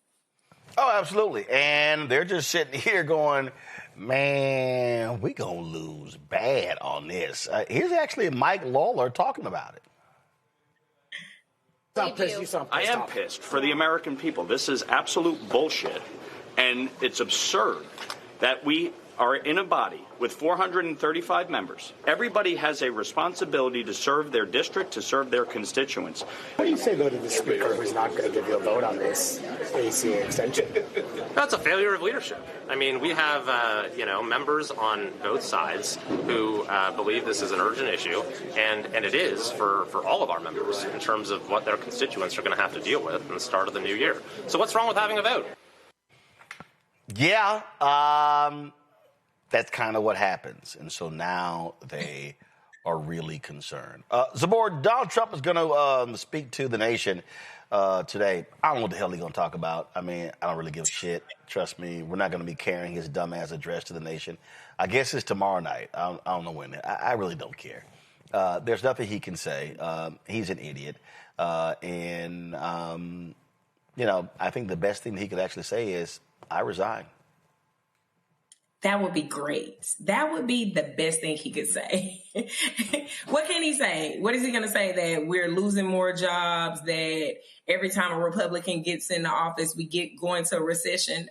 Oh, absolutely. And they're just sitting here going, man, we going to lose bad on this. Here's actually Mike Lawler talking about it. I am pissed for the American people. This is absolute bullshit. And it's absurd that we are in a body with 435 members. Everybody has a responsibility to serve their district, to serve their constituents. What do you say, though, to the speaker who's not going to give you a vote on this ACA extension? That's a failure of leadership. I mean, we have, members on both sides who believe this is an urgent issue, and it is for all of our members in terms of what their constituents are going to have to deal with in the start of the new year. So what's wrong with having a vote? Yeah, that's kind of what happens. And so now they are really concerned. Zabor, Donald Trump is going to speak to the nation today. I don't know what the hell he's going to talk about. I mean, I don't really give a shit. Trust me, we're not going to be carrying his dumbass address to the nation. I guess it's tomorrow night. I don't know when. I really don't care. There's nothing he can say. He's an idiot. I think the best thing he could actually say is, I resign. That would be great. That would be the best thing he could say. What can he say? What is he going to say? That we're losing more jobs, that every time a Republican gets in the office, we go into a recession?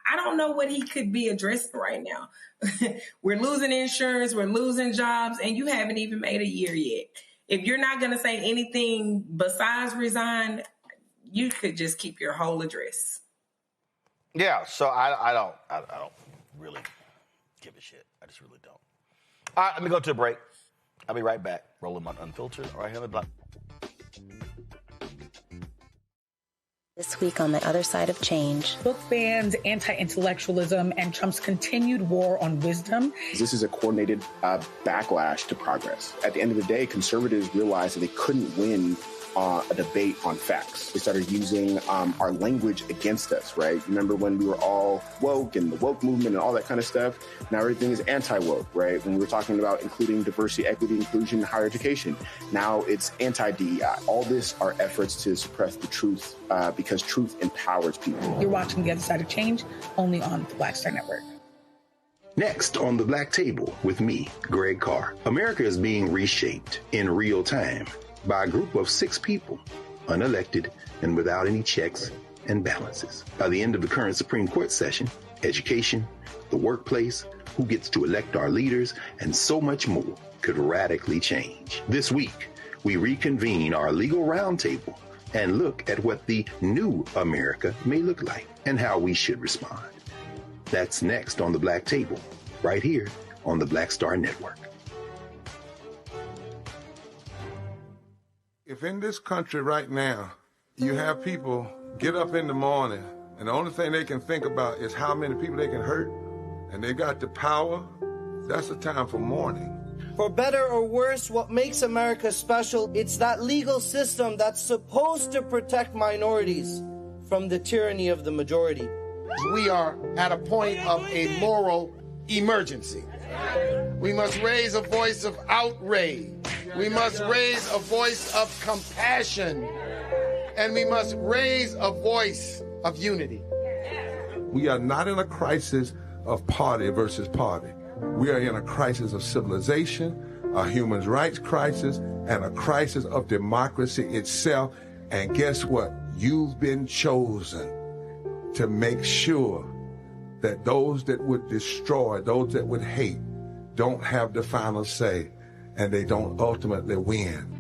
I don't know what he could be addressing right now. We're losing insurance, we're losing jobs, and you haven't even made a year yet. If you're not going to say anything besides resign, you could just keep your whole address. Yeah, so I don't really give a shit. I just really don't. All right, let me go to a break. I'll be right back. Roland Martin Unfiltered, right here on the block. This week on The Other Side of Change. Book bans, anti-intellectualism, and Trump's continued war on wisdom. This is a coordinated backlash to progress. At the end of the day, conservatives realized that they couldn't win a debate on facts. They started using our language against us, right? Remember when we were all woke and the woke movement and all that kind of stuff? Now everything is anti-woke, right? When we were talking about including diversity, equity, inclusion, and higher education, now it's anti-DEI. All this are efforts to suppress the truth because truth empowers people. You're watching The Other Side of Change, only on the Black Star Network. Next on the Black Table with me, Greg Carr. America is being reshaped in real time by a group of 6 people, unelected and without any checks and balances. By the end of the current Supreme Court session, education, the workplace, who gets to elect our leaders, and so much more could radically change. This week, we reconvene our legal roundtable and look at what the new America may look like and how we should respond. That's next on the Black Table, right here on the Black Star Network. If in this country right now, you have people get up in the morning and the only thing they can think about is how many people they can hurt, and they got the power, that's a time for mourning. For better or worse, what makes America special, it's that legal system that's supposed to protect minorities from the tyranny of the majority. We are at a point of a moral emergency. We must raise a voice of outrage. We must raise a voice of compassion. and we must raise a voice of unity. We are not in a crisis of party versus party. We are in a crisis of civilization, a human rights crisis, and a crisis of democracy itself. And guess what? You've been chosen to make sure that those that would destroy, those that would hate, don't have the final say, and they don't ultimately win.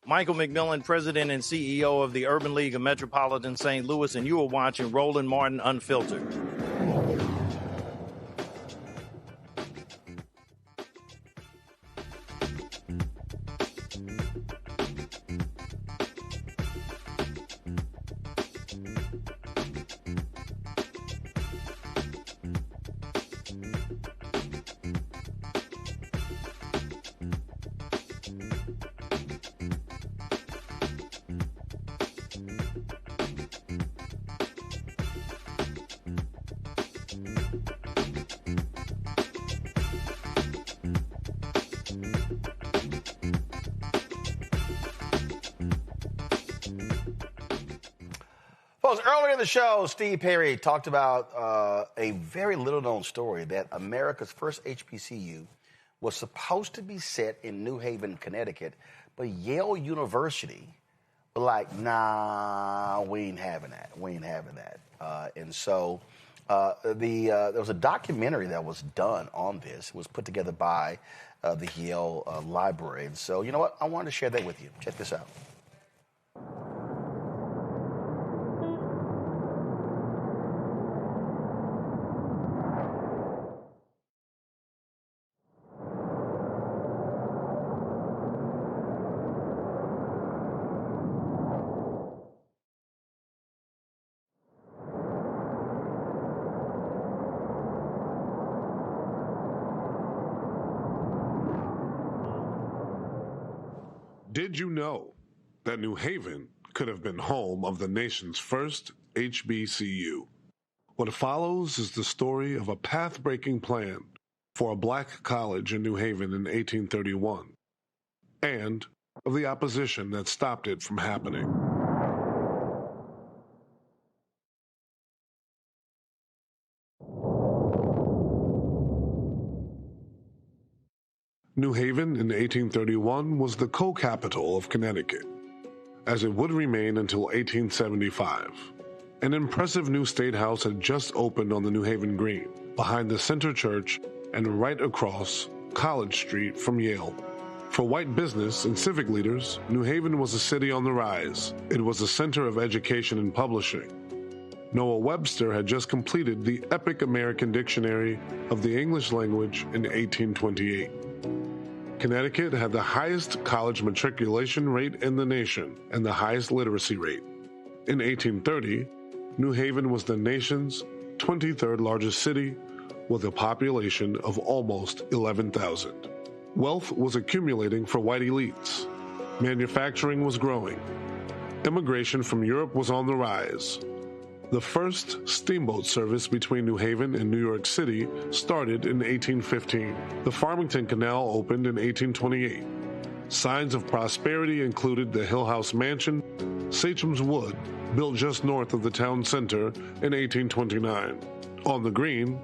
Michael McMillan, President and CEO of the Urban League of Metropolitan St. Louis, and you are watching Roland Martin Unfiltered. Folks, earlier in the show, Steve Perry talked about a very little-known story that America's first HBCU was supposed to be set in New Haven, Connecticut, but Yale University were like, nah, we ain't having that. We ain't having that. And so there was a documentary that was done on this. It was put together by the Yale Library. And so, you know what? I wanted to share that with you. Check this out. Did you know that New Haven could have been home of the nation's first HBCU? What follows is the story of a path-breaking plan for a black college in New Haven in 1831, and of the opposition that stopped it from happening. New Haven in 1831 was the co-capital of Connecticut, as it would remain until 1875. An impressive new state house had just opened on the New Haven Green, behind the Center Church and right across College Street from Yale. For white business and civic leaders, New Haven was a city on the rise. It was a center of education and publishing. Noah Webster had just completed the epic American Dictionary of the English language in 1828. Connecticut had the highest college matriculation rate in the nation and the highest literacy rate. In 1830, New Haven was the nation's 23rd largest city with a population of almost 11,000. Wealth was accumulating for white elites. Manufacturing was growing. Immigration from Europe was on the rise. The first steamboat service between New Haven and New York City started in 1815. The Farmington Canal opened in 1828. Signs of prosperity included the Hill House Mansion, Sachem's Wood, built just north of the town center in 1829. On the Green,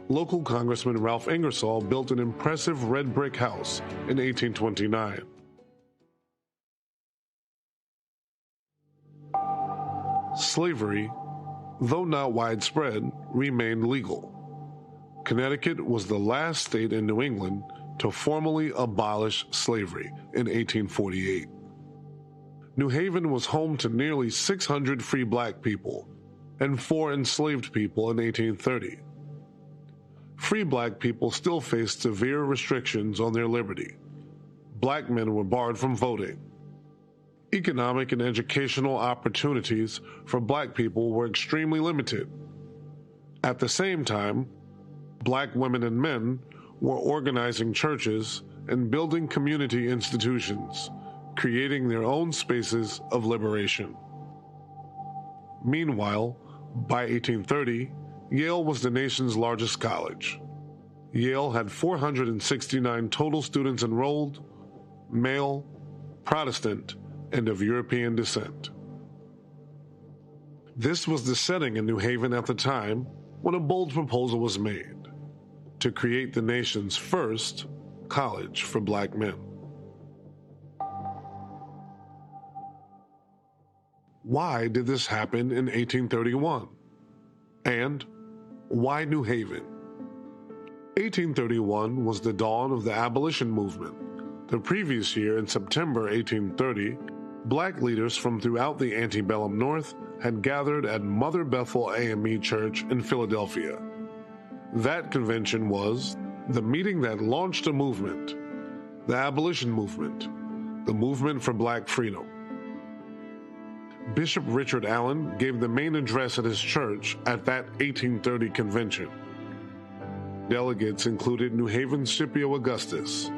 local Congressman Ralph Ingersoll built an impressive red brick house in 1829. Slavery, though not widespread, remained legal. Connecticut was the last state in New England to formally abolish slavery in 1848. New Haven was home to nearly 600 free black people and 4 enslaved people in 1830. Free black people still faced severe restrictions on their liberty. Black men were barred from voting. Economic and educational opportunities for black people were extremely limited. At the same time, black women and men were organizing churches and building community institutions, creating their own spaces of liberation. Meanwhile, by 1830, Yale was the nation's largest college. Yale had 469 total students enrolled, male, Protestant, and of European descent. This was the setting in New Haven at the time when a bold proposal was made to create the nation's first college for black men. Why did this happen in 1831? And why New Haven? 1831 was the dawn of the abolition movement. The previous year, in September 1830, black leaders from throughout the antebellum North had gathered at Mother Bethel AME Church in Philadelphia. That convention was the meeting that launched a movement, the abolition movement, the movement for black freedom. Bishop Richard Allen gave the main address at his church at that 1830 convention. Delegates included New Haven's Scipio Augustus.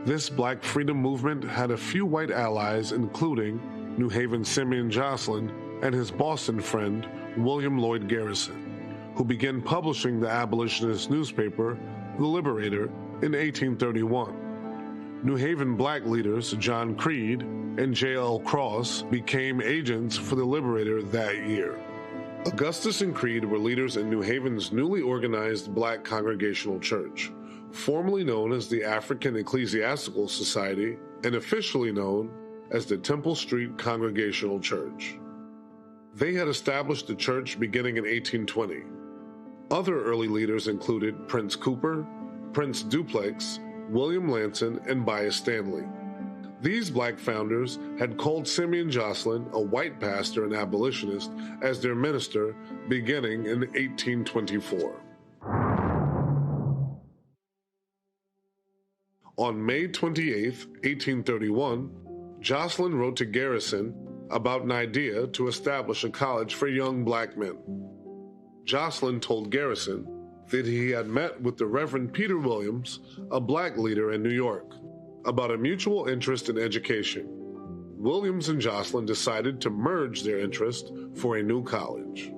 This black freedom movement had a few white allies, including New Haven's Simeon Jocelyn and his Boston friend, William Lloyd Garrison, who began publishing the abolitionist newspaper, The Liberator, in 1831. New Haven black leaders John Creed and J.L. Cross became agents for the Liberator that year. Augustus and Creed were leaders in New Haven's newly organized Black Congregational Church, formerly known as the African Ecclesiastical Society and officially known as the Temple Street Congregational Church. They had established the church beginning in 1820. Other early leaders included Prince Cooper, Prince Duplex, William Lanson, and Bias Stanley. These black founders had called Simeon Jocelyn, a white pastor and abolitionist, as their minister beginning in 1824. On May 28, 1831, Jocelyn wrote to Garrison about an idea to establish a college for young black men. Jocelyn told Garrison that he had met with the Reverend Peter Williams, a black leader in New York, about a mutual interest in education. Williams and Jocelyn decided to merge their interest for a new college.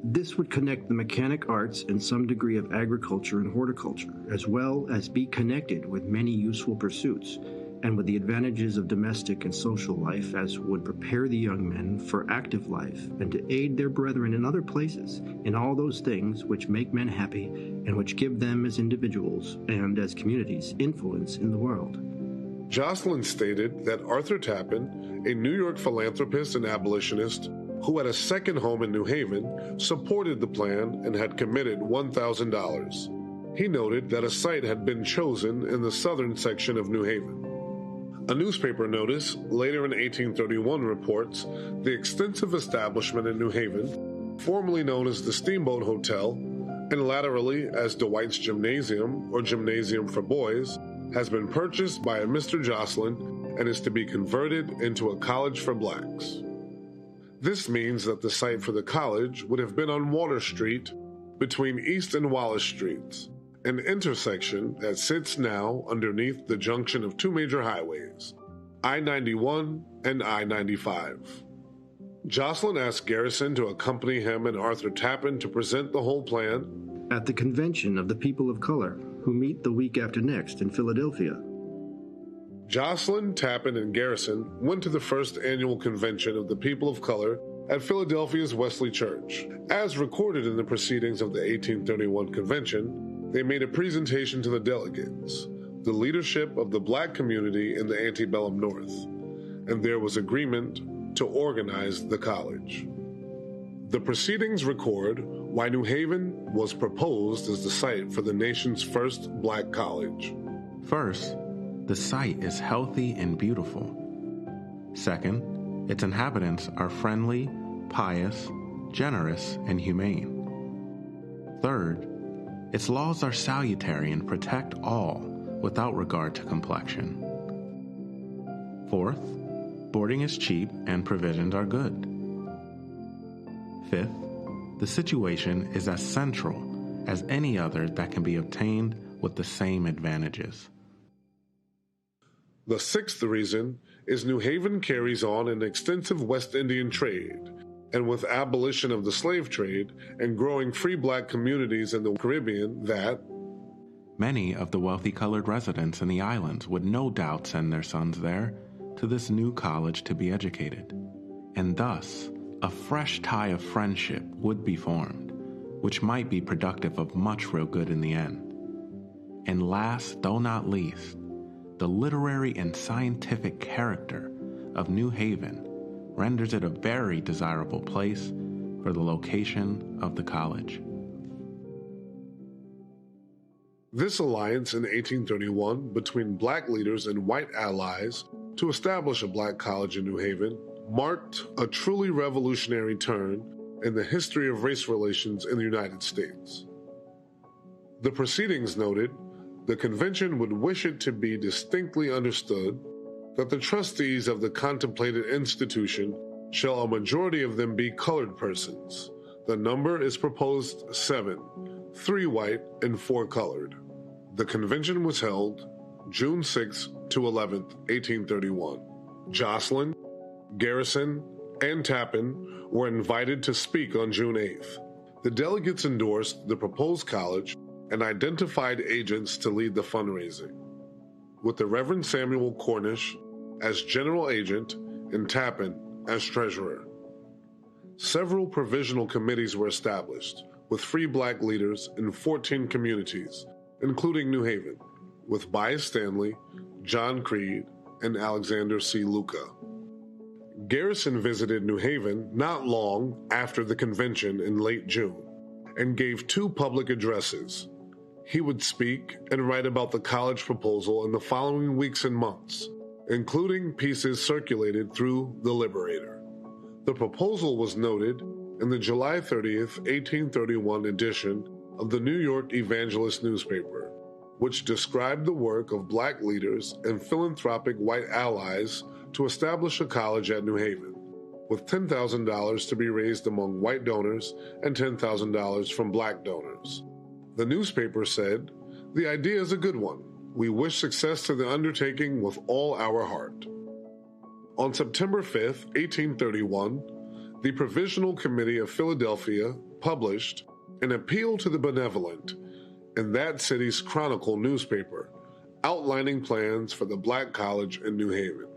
This would connect the mechanic arts and some degree of agriculture and horticulture, as well as be connected with many useful pursuits, and with the advantages of domestic and social life, as would prepare the young men for active life and to aid their brethren in other places in all those things which make men happy and which give them as individuals and as communities influence in the world. Jocelyn stated that Arthur Tappan, a New York philanthropist and abolitionist who had a second home in New Haven, supported the plan and had committed $1,000. He noted that a site had been chosen in the southern section of New Haven. A newspaper notice later in 1831 reports the extensive establishment in New Haven, formerly known as the Steamboat Hotel, and laterally as Dwight's Gymnasium or Gymnasium for Boys, has been purchased by a Mr. Jocelyn and is to be converted into a college for blacks. This means that the site for the college would have been on Water Street between East and Wallace Streets, an intersection that sits now underneath the junction of two major highways, I-91 and I-95. Jocelyn asked Garrison to accompany him and Arthur Tappan to present the whole plan at the Convention of the People of Color, who meet the week after next in Philadelphia. Jocelyn, Tappan, and Garrison went to the first annual convention of the People of Color at Philadelphia's Wesley Church. As recorded in the proceedings of the 1831 convention, they made a presentation to the delegates, the leadership of the black community in the antebellum North, and there was agreement to organize the college. The proceedings record why New Haven was proposed as the site for the nation's first black college. First, the site is healthy and beautiful. Second, its inhabitants are friendly, pious, generous, and humane. Third, its laws are salutary and protect all without regard to complexion. Fourth, boarding is cheap and provisions are good. Fifth, the situation is as central as any other that can be obtained with the same advantages. The sixth reason is New Haven carries on an extensive West Indian trade, and with abolition of the slave trade and growing free black communities in the Caribbean that many of the wealthy colored residents in the islands would no doubt send their sons there to this new college to be educated, and thus a fresh tie of friendship would be formed, which might be productive of much real good in the end. And last, though not least, the literary and scientific character of New Haven renders it a very desirable place for the location of the college. This alliance in 1831 between black leaders and white allies to establish a black college in New Haven marked a truly revolutionary turn in the history of race relations in the United States. The proceedings noted, the convention would wish it to be distinctly understood that the trustees of the contemplated institution shall a majority of them be colored persons. The number is proposed 7, 3 white and 4 colored. The convention was held June 6 to 11, 1831. Jocelyn, Garrison, and Tappan were invited to speak on June 8th. The delegates endorsed the proposed college and identified agents to lead the fundraising, with the Reverend Samuel Cornish as general agent and Tappan as treasurer. Several provisional committees were established with free black leaders in 14 communities, including New Haven, with Bias Stanley, John Creed, and Alexander C. Luca. Garrison visited New Haven not long after the convention in late June and gave 2 public addresses. He would speak and write about the college proposal in the following weeks and months, including pieces circulated through The Liberator. The proposal was noted in the July 30th, 1831 edition of the New York Evangelist newspaper, which described the work of black leaders and philanthropic white allies to establish a college at New Haven, with $10,000 to be raised among white donors and $10,000 from black donors. The newspaper said, "The idea is a good one. We wish success to the undertaking with all our heart." On September 5, 1831, the Provisional Committee of Philadelphia published an appeal to the benevolent in that city's Chronicle newspaper, outlining plans for the black college in New Haven.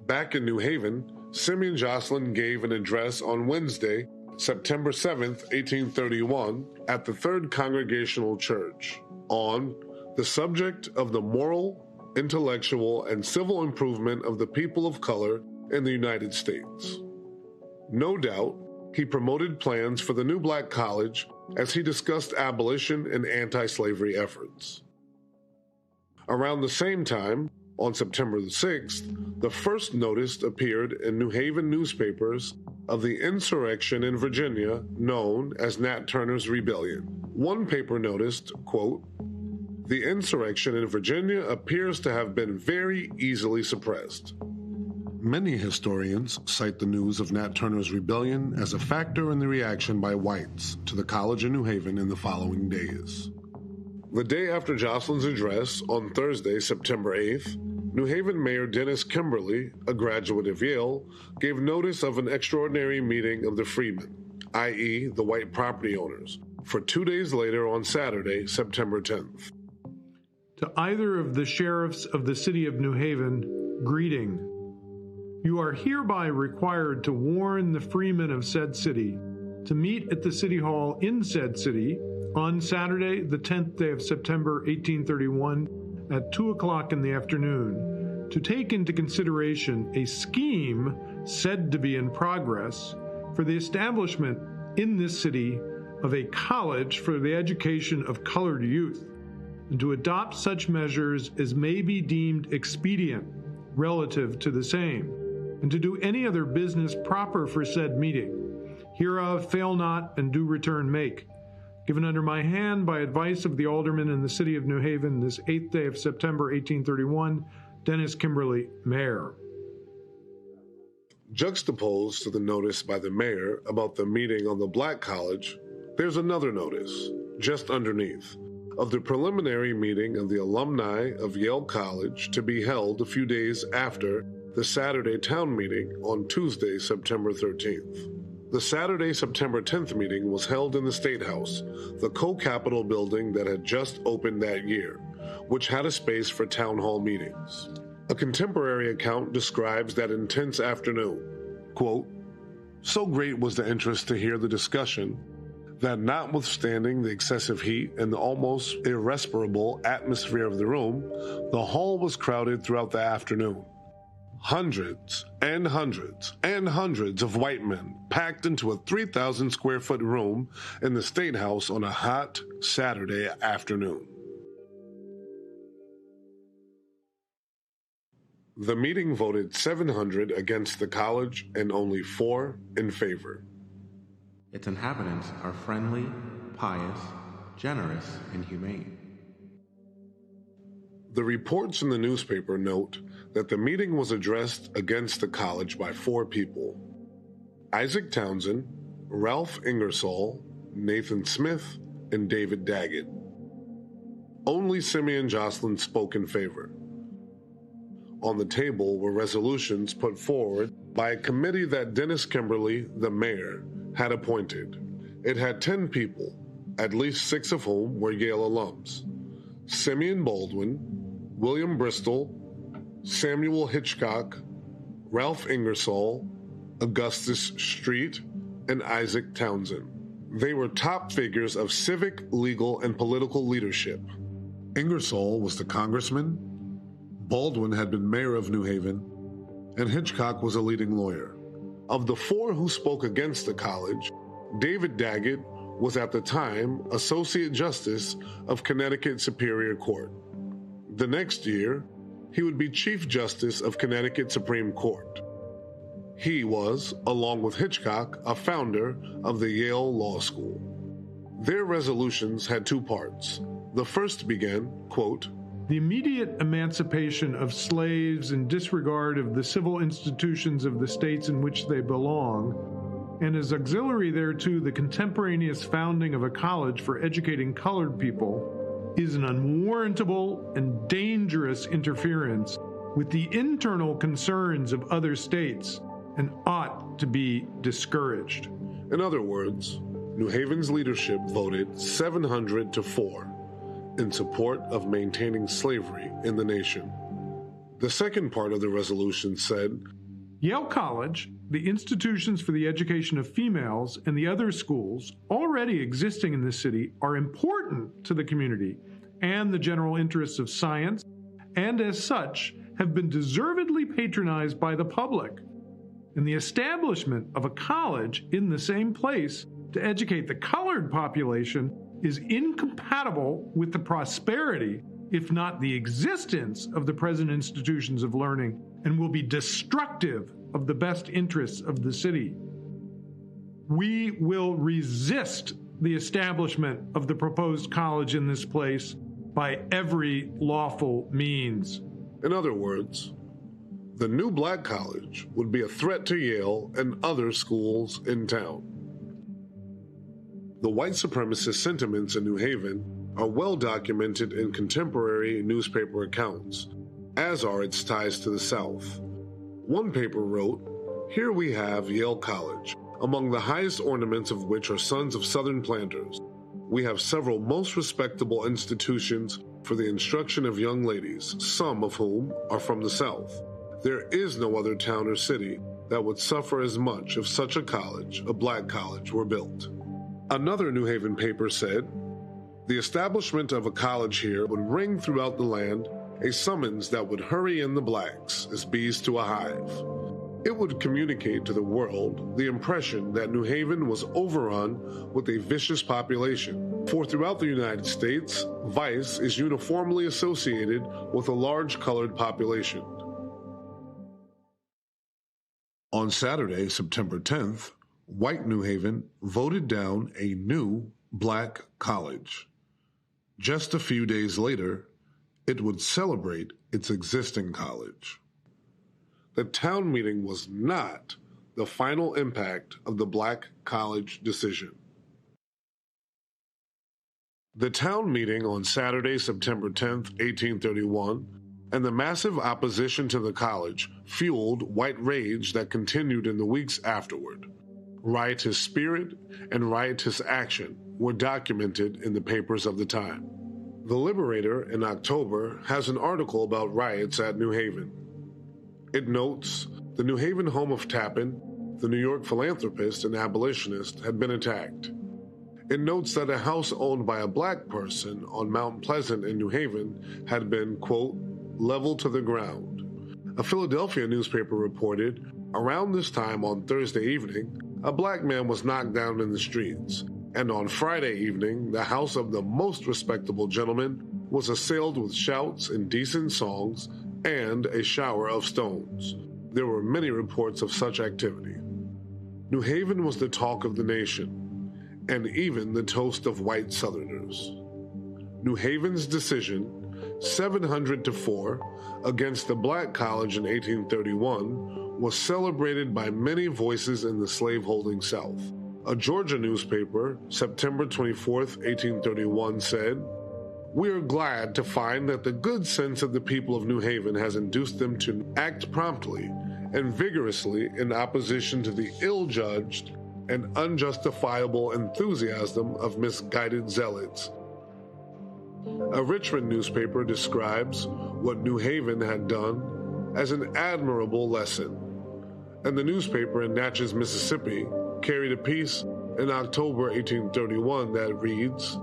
Back in New Haven, Simeon Jocelyn gave an address on Wednesday, September 7, 1831, at the Third Congregational Church on the subject of the moral, intellectual, and civil improvement of the people of color in the United States. No doubt, he promoted plans for the new black college as he discussed abolition and anti-slavery efforts. Around the same time, on September the 6th, the first notice appeared in New Haven newspapers of the insurrection in Virginia known as Nat Turner's Rebellion. One paper noticed, quote, "The insurrection in Virginia appears to have been very easily suppressed." Many historians cite the news of Nat Turner's Rebellion as a factor in the reaction by whites to the college in New Haven in the following days. The day after Jocelyn's address, on Thursday, September 8th, New Haven Mayor Dennis Kimberly, a graduate of Yale, gave notice of an extraordinary meeting of the freedmen, i.e. the white property owners, for 2 days later on Saturday, September 10th. To either of the sheriffs of the city of New Haven, greeting. You are hereby required to warn the freemen of said city to meet at the city hall in said city on Saturday, the 10th day of September, 1831, at 2 o'clock in the afternoon, to take into consideration a scheme said to be in progress for the establishment in this city of a college for the education of colored youth, and to adopt such measures as may be deemed expedient relative to the same, and to do any other business proper for said meeting. Hereof fail not, and do return make. Given under my hand by advice of the aldermen in the city of New Haven this 8th day of September, 1831, Dennis Kimberly, Mayor. Juxtaposed to the notice by the mayor about the meeting on the black college, there's another notice, just underneath, of the preliminary meeting of the alumni of Yale College to be held a few days after the Saturday town meeting on Tuesday, September 13th. The Saturday, September 10th meeting was held in the State House, the co-capitol building that had just opened that year, which had a space for town hall meetings. A contemporary account describes that intense afternoon. Quote, "So great was the interest to hear the discussion that notwithstanding the excessive heat and the almost irrespirable atmosphere of the room, the hall was crowded throughout the afternoon. Hundreds and hundreds and hundreds of white men packed into a 3,000 square foot room in the State House on a hot Saturday afternoon." The meeting voted 700 against the college and only 4 in favor. Its inhabitants are friendly, pious, generous, and humane. The reports in the newspaper note that the meeting was addressed against the college by 4 people: Isaac Townsend, Ralph Ingersoll, Nathan Smith, and David Daggett. Only Simeon Jocelyn spoke in favor. On the table were resolutions put forward by a committee that Dennis Kimberly, the mayor, had appointed. It had 10 people, at least 6 of whom were Yale alums: Simeon Baldwin, William Bristol, Samuel Hitchcock, Ralph Ingersoll, Augustus Street, and Isaac Townsend. They were top figures of civic, legal, and political leadership. Ingersoll was the congressman, Baldwin had been mayor of New Haven, and Hitchcock was a leading lawyer. Of the 4 who spoke against the college, David Daggett was at the time Associate Justice of Connecticut Superior Court. The next year, he would be Chief Justice of Connecticut Supreme Court. He was, along with Hitchcock, a founder of the Yale Law School. Their resolutions had 2 parts. The first began, quote, "The immediate emancipation of slaves in disregard of the civil institutions of the states in which they belong, and as auxiliary thereto the contemporaneous founding of a college for educating colored people, is an unwarrantable and dangerous interference with the internal concerns of other states and ought to be discouraged." In other words, New Haven's leadership voted 700 to 4 in support of maintaining slavery in the nation. The second part of the resolution said, "Yale College, the institutions for the education of females, and the other schools already existing in the city are important to the community and the general interests of science, and as such have been deservedly patronized by the public. And the establishment of a college in the same place to educate the colored population is incompatible with the prosperity, if not the existence, of the present institutions of learning, and will be destructive of the best interests of the city. We will resist the establishment of the proposed college in this place by every lawful means." In other words, the new black college would be a threat to Yale and other schools in town. The white supremacist sentiments in New Haven are well documented in contemporary newspaper accounts, as are its ties to the South. One paper wrote, "Here we have Yale College, among the highest ornaments of which are sons of Southern planters. We have several most respectable institutions for the instruction of young ladies, some of whom are from the South. There is no other town or city that would suffer as much if such a college, a black college, were built." Another New Haven paper said, "The establishment of a college here would ring throughout the land a summons that would hurry in the blacks as bees to a hive. It would communicate to the world the impression that New Haven was overrun with a vicious population, for throughout the United States, vice is uniformly associated with a large colored population." On Saturday, September 10th, white New Haven voted down a new black college. Just a few days later, it would celebrate its existing college. The town meeting was not the final impact of the black college decision. The town meeting on Saturday, September 10th, 1831, and the massive opposition to the college fueled white rage that continued in the weeks afterward. Riotous spirit and riotous action were documented in the papers of the time. The Liberator in October has an article about riots at New Haven. It notes the New Haven home of Tappan, the New York philanthropist and abolitionist, had been attacked. It notes that a house owned by a black person on Mount Pleasant in New Haven had been, quote, leveled to the ground. A Philadelphia newspaper reported, around this time on Thursday evening, a black man was knocked down in the streets, and on Friday evening, the house of the most respectable gentleman was assailed with shouts, indecent songs, and a shower of stones. There were many reports of such activity. New Haven was the talk of the nation, and even the toast of white Southerners. New Haven's decision, 700-4, against the black college in 1831 was celebrated by many voices in the slaveholding South. A Georgia newspaper, September 24, 1831, said, "We are glad to find that the good sense of the people of New Haven has induced them to act promptly and vigorously in opposition to the ill-judged and unjustifiable enthusiasm of misguided zealots." A Richmond newspaper describes what New Haven had done as an admirable lesson, and the newspaper in Natchez, Mississippi, carried a piece in October 1831 that reads,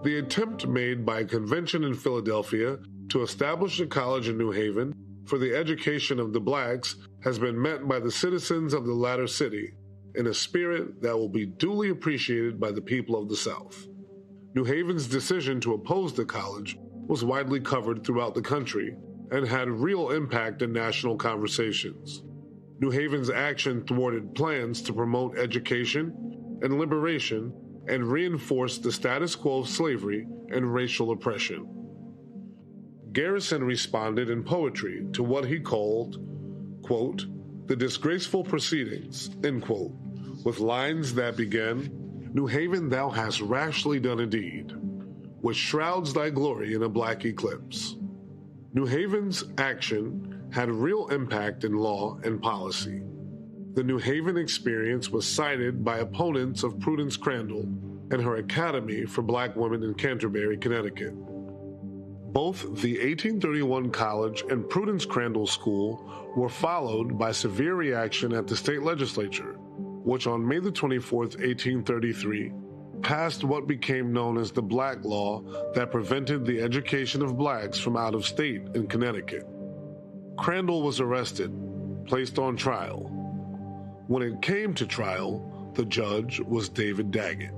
"The attempt made by a convention in Philadelphia to establish a college in New Haven for the education of the blacks has been met by the citizens of the latter city in a spirit that will be duly appreciated by the people of the South." New Haven's decision to oppose the college was widely covered throughout the country and had real impact in national conversations. New Haven's action thwarted plans to promote education and liberation and reinforce the status quo of slavery and racial oppression. Garrison responded in poetry to what he called, quote, "the disgraceful proceedings," end quote, with lines that began, "New Haven, thou hast rashly done a deed, which shrouds thy glory in a black eclipse." New Haven's action had real impact in law and policy. The New Haven experience was cited by opponents of Prudence Crandall and her Academy for Black Women in Canterbury, Connecticut. Both the 1831 College and Prudence Crandall School were followed by severe reaction at the state legislature, which on May the 24th, 1833, passed what became known as the Black Law that prevented the education of blacks from out of state in Connecticut. Crandall was arrested, placed on trial. When it came to trial, the judge was David Daggett,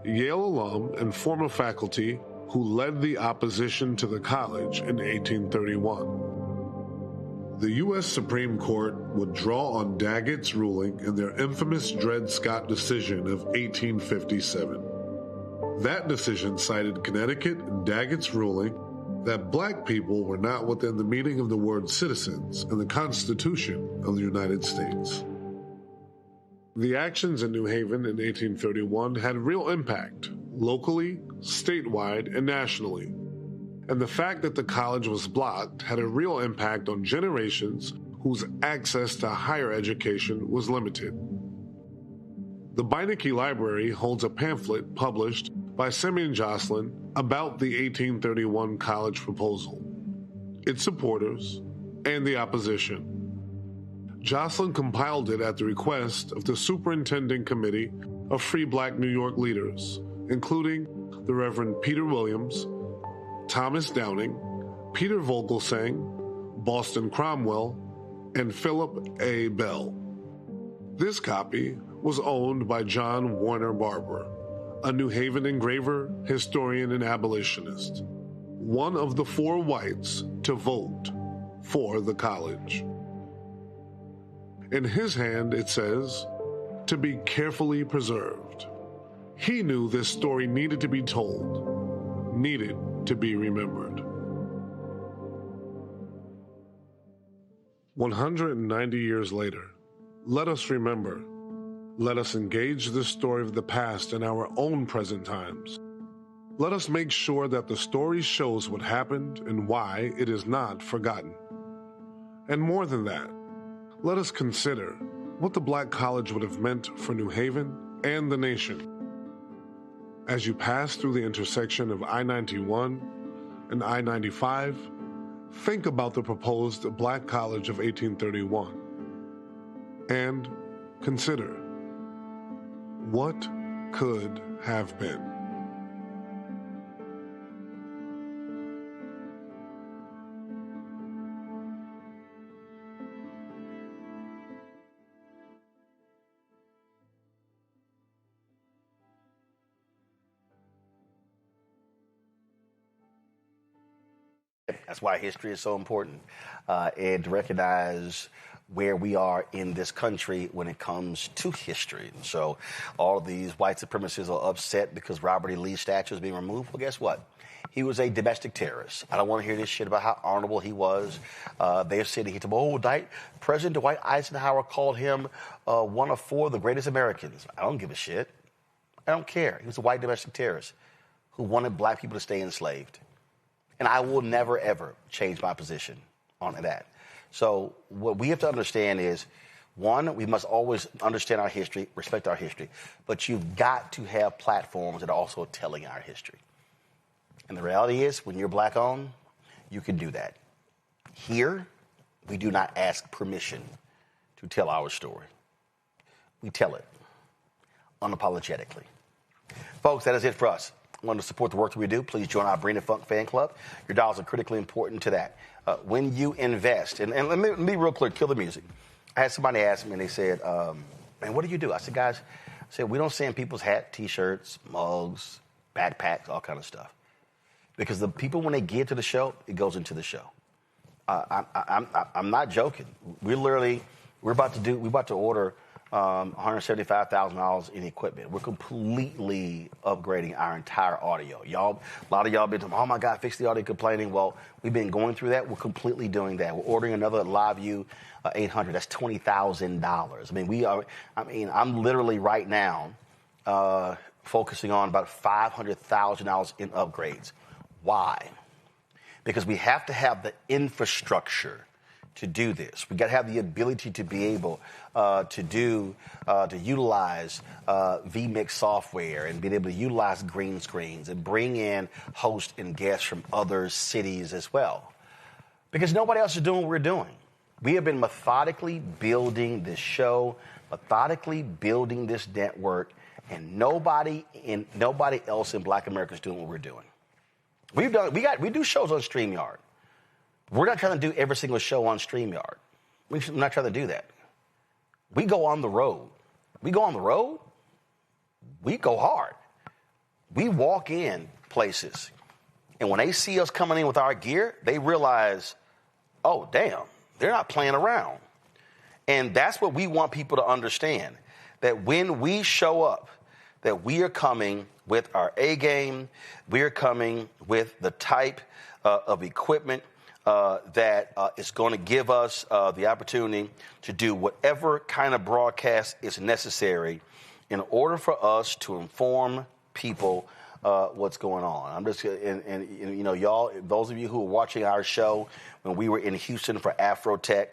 Yale alum and former faculty who led the opposition to the college in 1831. The U.S. Supreme Court would draw on Daggett's ruling in their infamous Dred Scott decision of 1857. That decision cited Connecticut and Daggett's ruling that black people were not within the meaning of the word citizens in the Constitution of the United States. The actions in New Haven in 1831 had real impact, locally, statewide, and nationally. And the fact that the college was blocked had a real impact on generations whose access to higher education was limited. The Beinecke Library holds a pamphlet published by Simeon Jocelyn about the 1831 college proposal, its supporters, and the opposition. Jocelyn compiled it at the request of the Superintending Committee of Free Black New York leaders, including the Reverend Peter Williams, Thomas Downing, Peter Vogelsang, Boston Cromwell, and Philip A. Bell. This copy was owned by John Warner Barber, a New Haven engraver, historian, and abolitionist, one of the 4 whites to vote for the college. In his hand, it says, "To be carefully preserved." He knew this story needed to be told, needed to be remembered. 190 years later, let us remember. Let us engage this story of the past in our own present times. Let us make sure that the story shows what happened and why it is not forgotten. And more than that, let us consider what the Black College would have meant for New Haven and the nation. As you pass through the intersection of I-91 and I-95, think about the proposed Black College of 1831 and consider what could have been. That's why history is so important, and to recognize where we are in this country when it comes to history. And so all of these white supremacists are upset because Robert E. Lee's statue is being removed. Well, guess what? He was a domestic terrorist. I don't want to hear this shit about how honorable he was. They're sitting here to, President Dwight Eisenhower called him one of four of the greatest Americans. I don't give a shit. I don't care. He was a white domestic terrorist who wanted black people to stay enslaved. And I will never, ever change my position on that. So what we have to understand is, one, we must always understand our history, respect our history, but you've got to have platforms that are also telling our history. And the reality is, when you're black owned, you can do that. Here, we do not ask permission to tell our story. We tell it unapologetically. Folks, that is it for us. Want to support the work that we do, please join our Brain and Funk fan club. Your dollars are critically important to that. When you invest, and let me be real clear, kill the music. I had somebody ask me, and they said, man, what do you do? I said, guys, we don't send people's hat, T-shirts, mugs, backpacks, all kind of stuff. Because the people, when they get to the show, it goes into the show. I'm not joking. We're about to order $175,000 in equipment. We're completely upgrading our entire audio. A lot of y'all been talking, oh my God, fix the audio, complaining. Well, we've been going through that. We're completely doing that. We're ordering another LiveView 800. That's $20,000. I'm literally right now focusing on about $500,000 in upgrades. Why? Because we have to have the infrastructure to do this. We got to have the ability to be able to utilize vMix software and be able to utilize green screens and bring in hosts and guests from other cities as well. Because nobody else is doing what we're doing. We have been methodically building this show, methodically building this network, and nobody else in Black America is doing what we're doing. We do shows on StreamYard. We're not trying to do every single show on StreamYard. We're not trying to do that. We go on the road. We go hard. We walk in places, and when they see us coming in with our gear, they realize, oh, damn, they're not playing around. And that's what we want people to understand, that when we show up, that we are coming with our A game, we are coming with the type of equipment that is going to give us the opportunity to do whatever kind of broadcast is necessary in order for us to inform people what's going on. I'm just, and y'all, those of you who are watching our show when we were in Houston for Afrotech,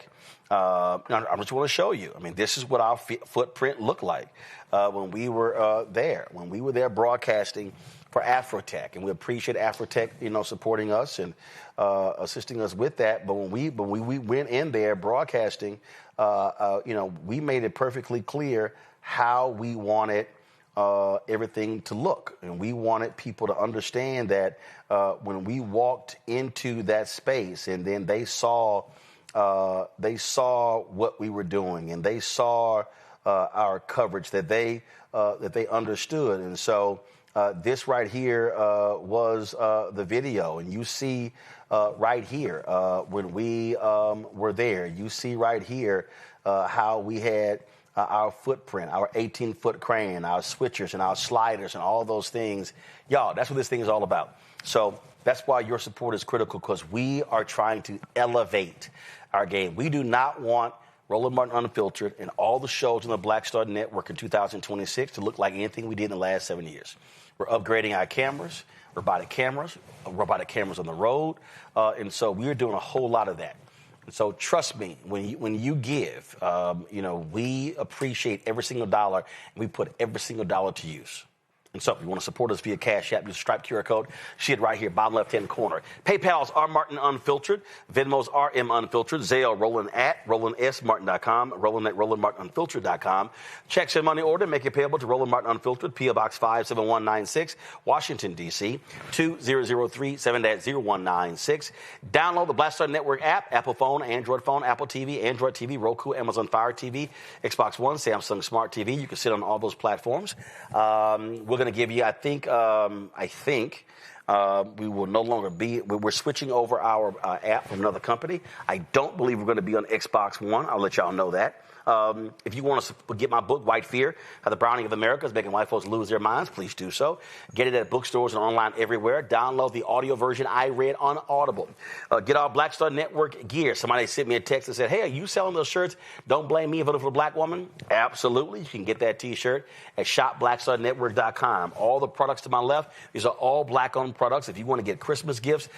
I just want to show you. I mean, this is what our footprint looked like when we were there. When we were there broadcasting for Afrotech, and we appreciate Afrotech, supporting us and assisting us with that. But when we went in there broadcasting, we made it perfectly clear how we wanted everything to look, and we wanted people to understand that when we walked into that space, and then they saw what we were doing, and they saw our coverage, that they understood, and so. This right here was the video, and you see right here when we were there. You see right here how we had our footprint, our 18-foot crane, our switchers and our sliders and all those things. Y'all, that's what this thing is all about. So that's why your support is critical, because we are trying to elevate our game. We do not want Roland Martin Unfiltered and all the shows on the Black Star Network in 2026 to look like anything we did in the last 7 years. We're upgrading our cameras, robotic cameras on the road, and so we're doing a whole lot of that. And so trust me, when you give, we appreciate every single dollar, and we put every single dollar to use. And so if you want to support us via Cash App, use Stripe QR code. See it right here, bottom left-hand corner. PayPal's R. Martin Unfiltered. Venmo's RM Unfiltered. Zelle, Roland at RolandSMartin.com. Roland at RolandMartinUnfiltered.com. Checks and money order, make it payable to Roland Martin Unfiltered, P.O. Box 57196, Washington, D.C. 20037-0196. Download the Black Star Network app, Apple phone, Android phone, Apple TV, Android TV, Roku, Amazon Fire TV, Xbox One, Samsung Smart TV. You can sit on all those platforms. We're going to give you, I think we will no longer be, we're switching over our app from another company. I don't believe we're going to be on Xbox One. I'll let y'all know that. If you want to get my book, White Fear, How the Browning of America is Making White Folks Lose Their Minds, please do so. Get it at bookstores and online everywhere. Download the audio version I read on Audible. Get our Black Star Network gear. Somebody sent me a text and said, hey, are you selling those shirts? Don't blame me voting for a black woman. Absolutely. You can get that T-shirt at shopblackstarnetwork.com. All the products to my left, these are all black-owned products. If you want to get Christmas gifts,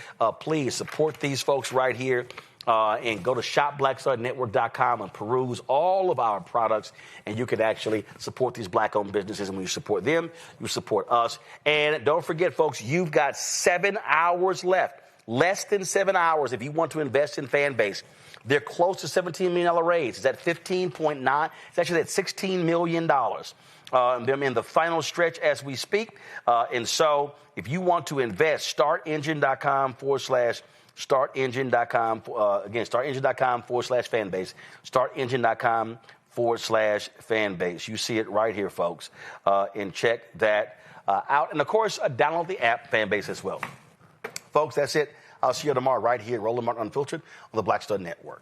please support these folks right here. And go to shopblackstarnetwork.com and peruse all of our products, and you can actually support these black-owned businesses. And when you support them, you support us. And don't forget, folks, you've got 7 hours left, less than 7 hours if you want to invest in Fanbase. They're close to $17 million raise. It's at 15.9. It's actually at $16 million. They're in the final stretch as we speak. And so if you want to invest, startengine.com/startengine.com, again, startengine.com/fanbase, startengine.com/fanbase. You see it right here, folks, and check that out. And, of course, download the app, Fanbase, as well. Folks, that's it. I'll see you tomorrow right here, Roland Martin Unfiltered on the Black Star Network.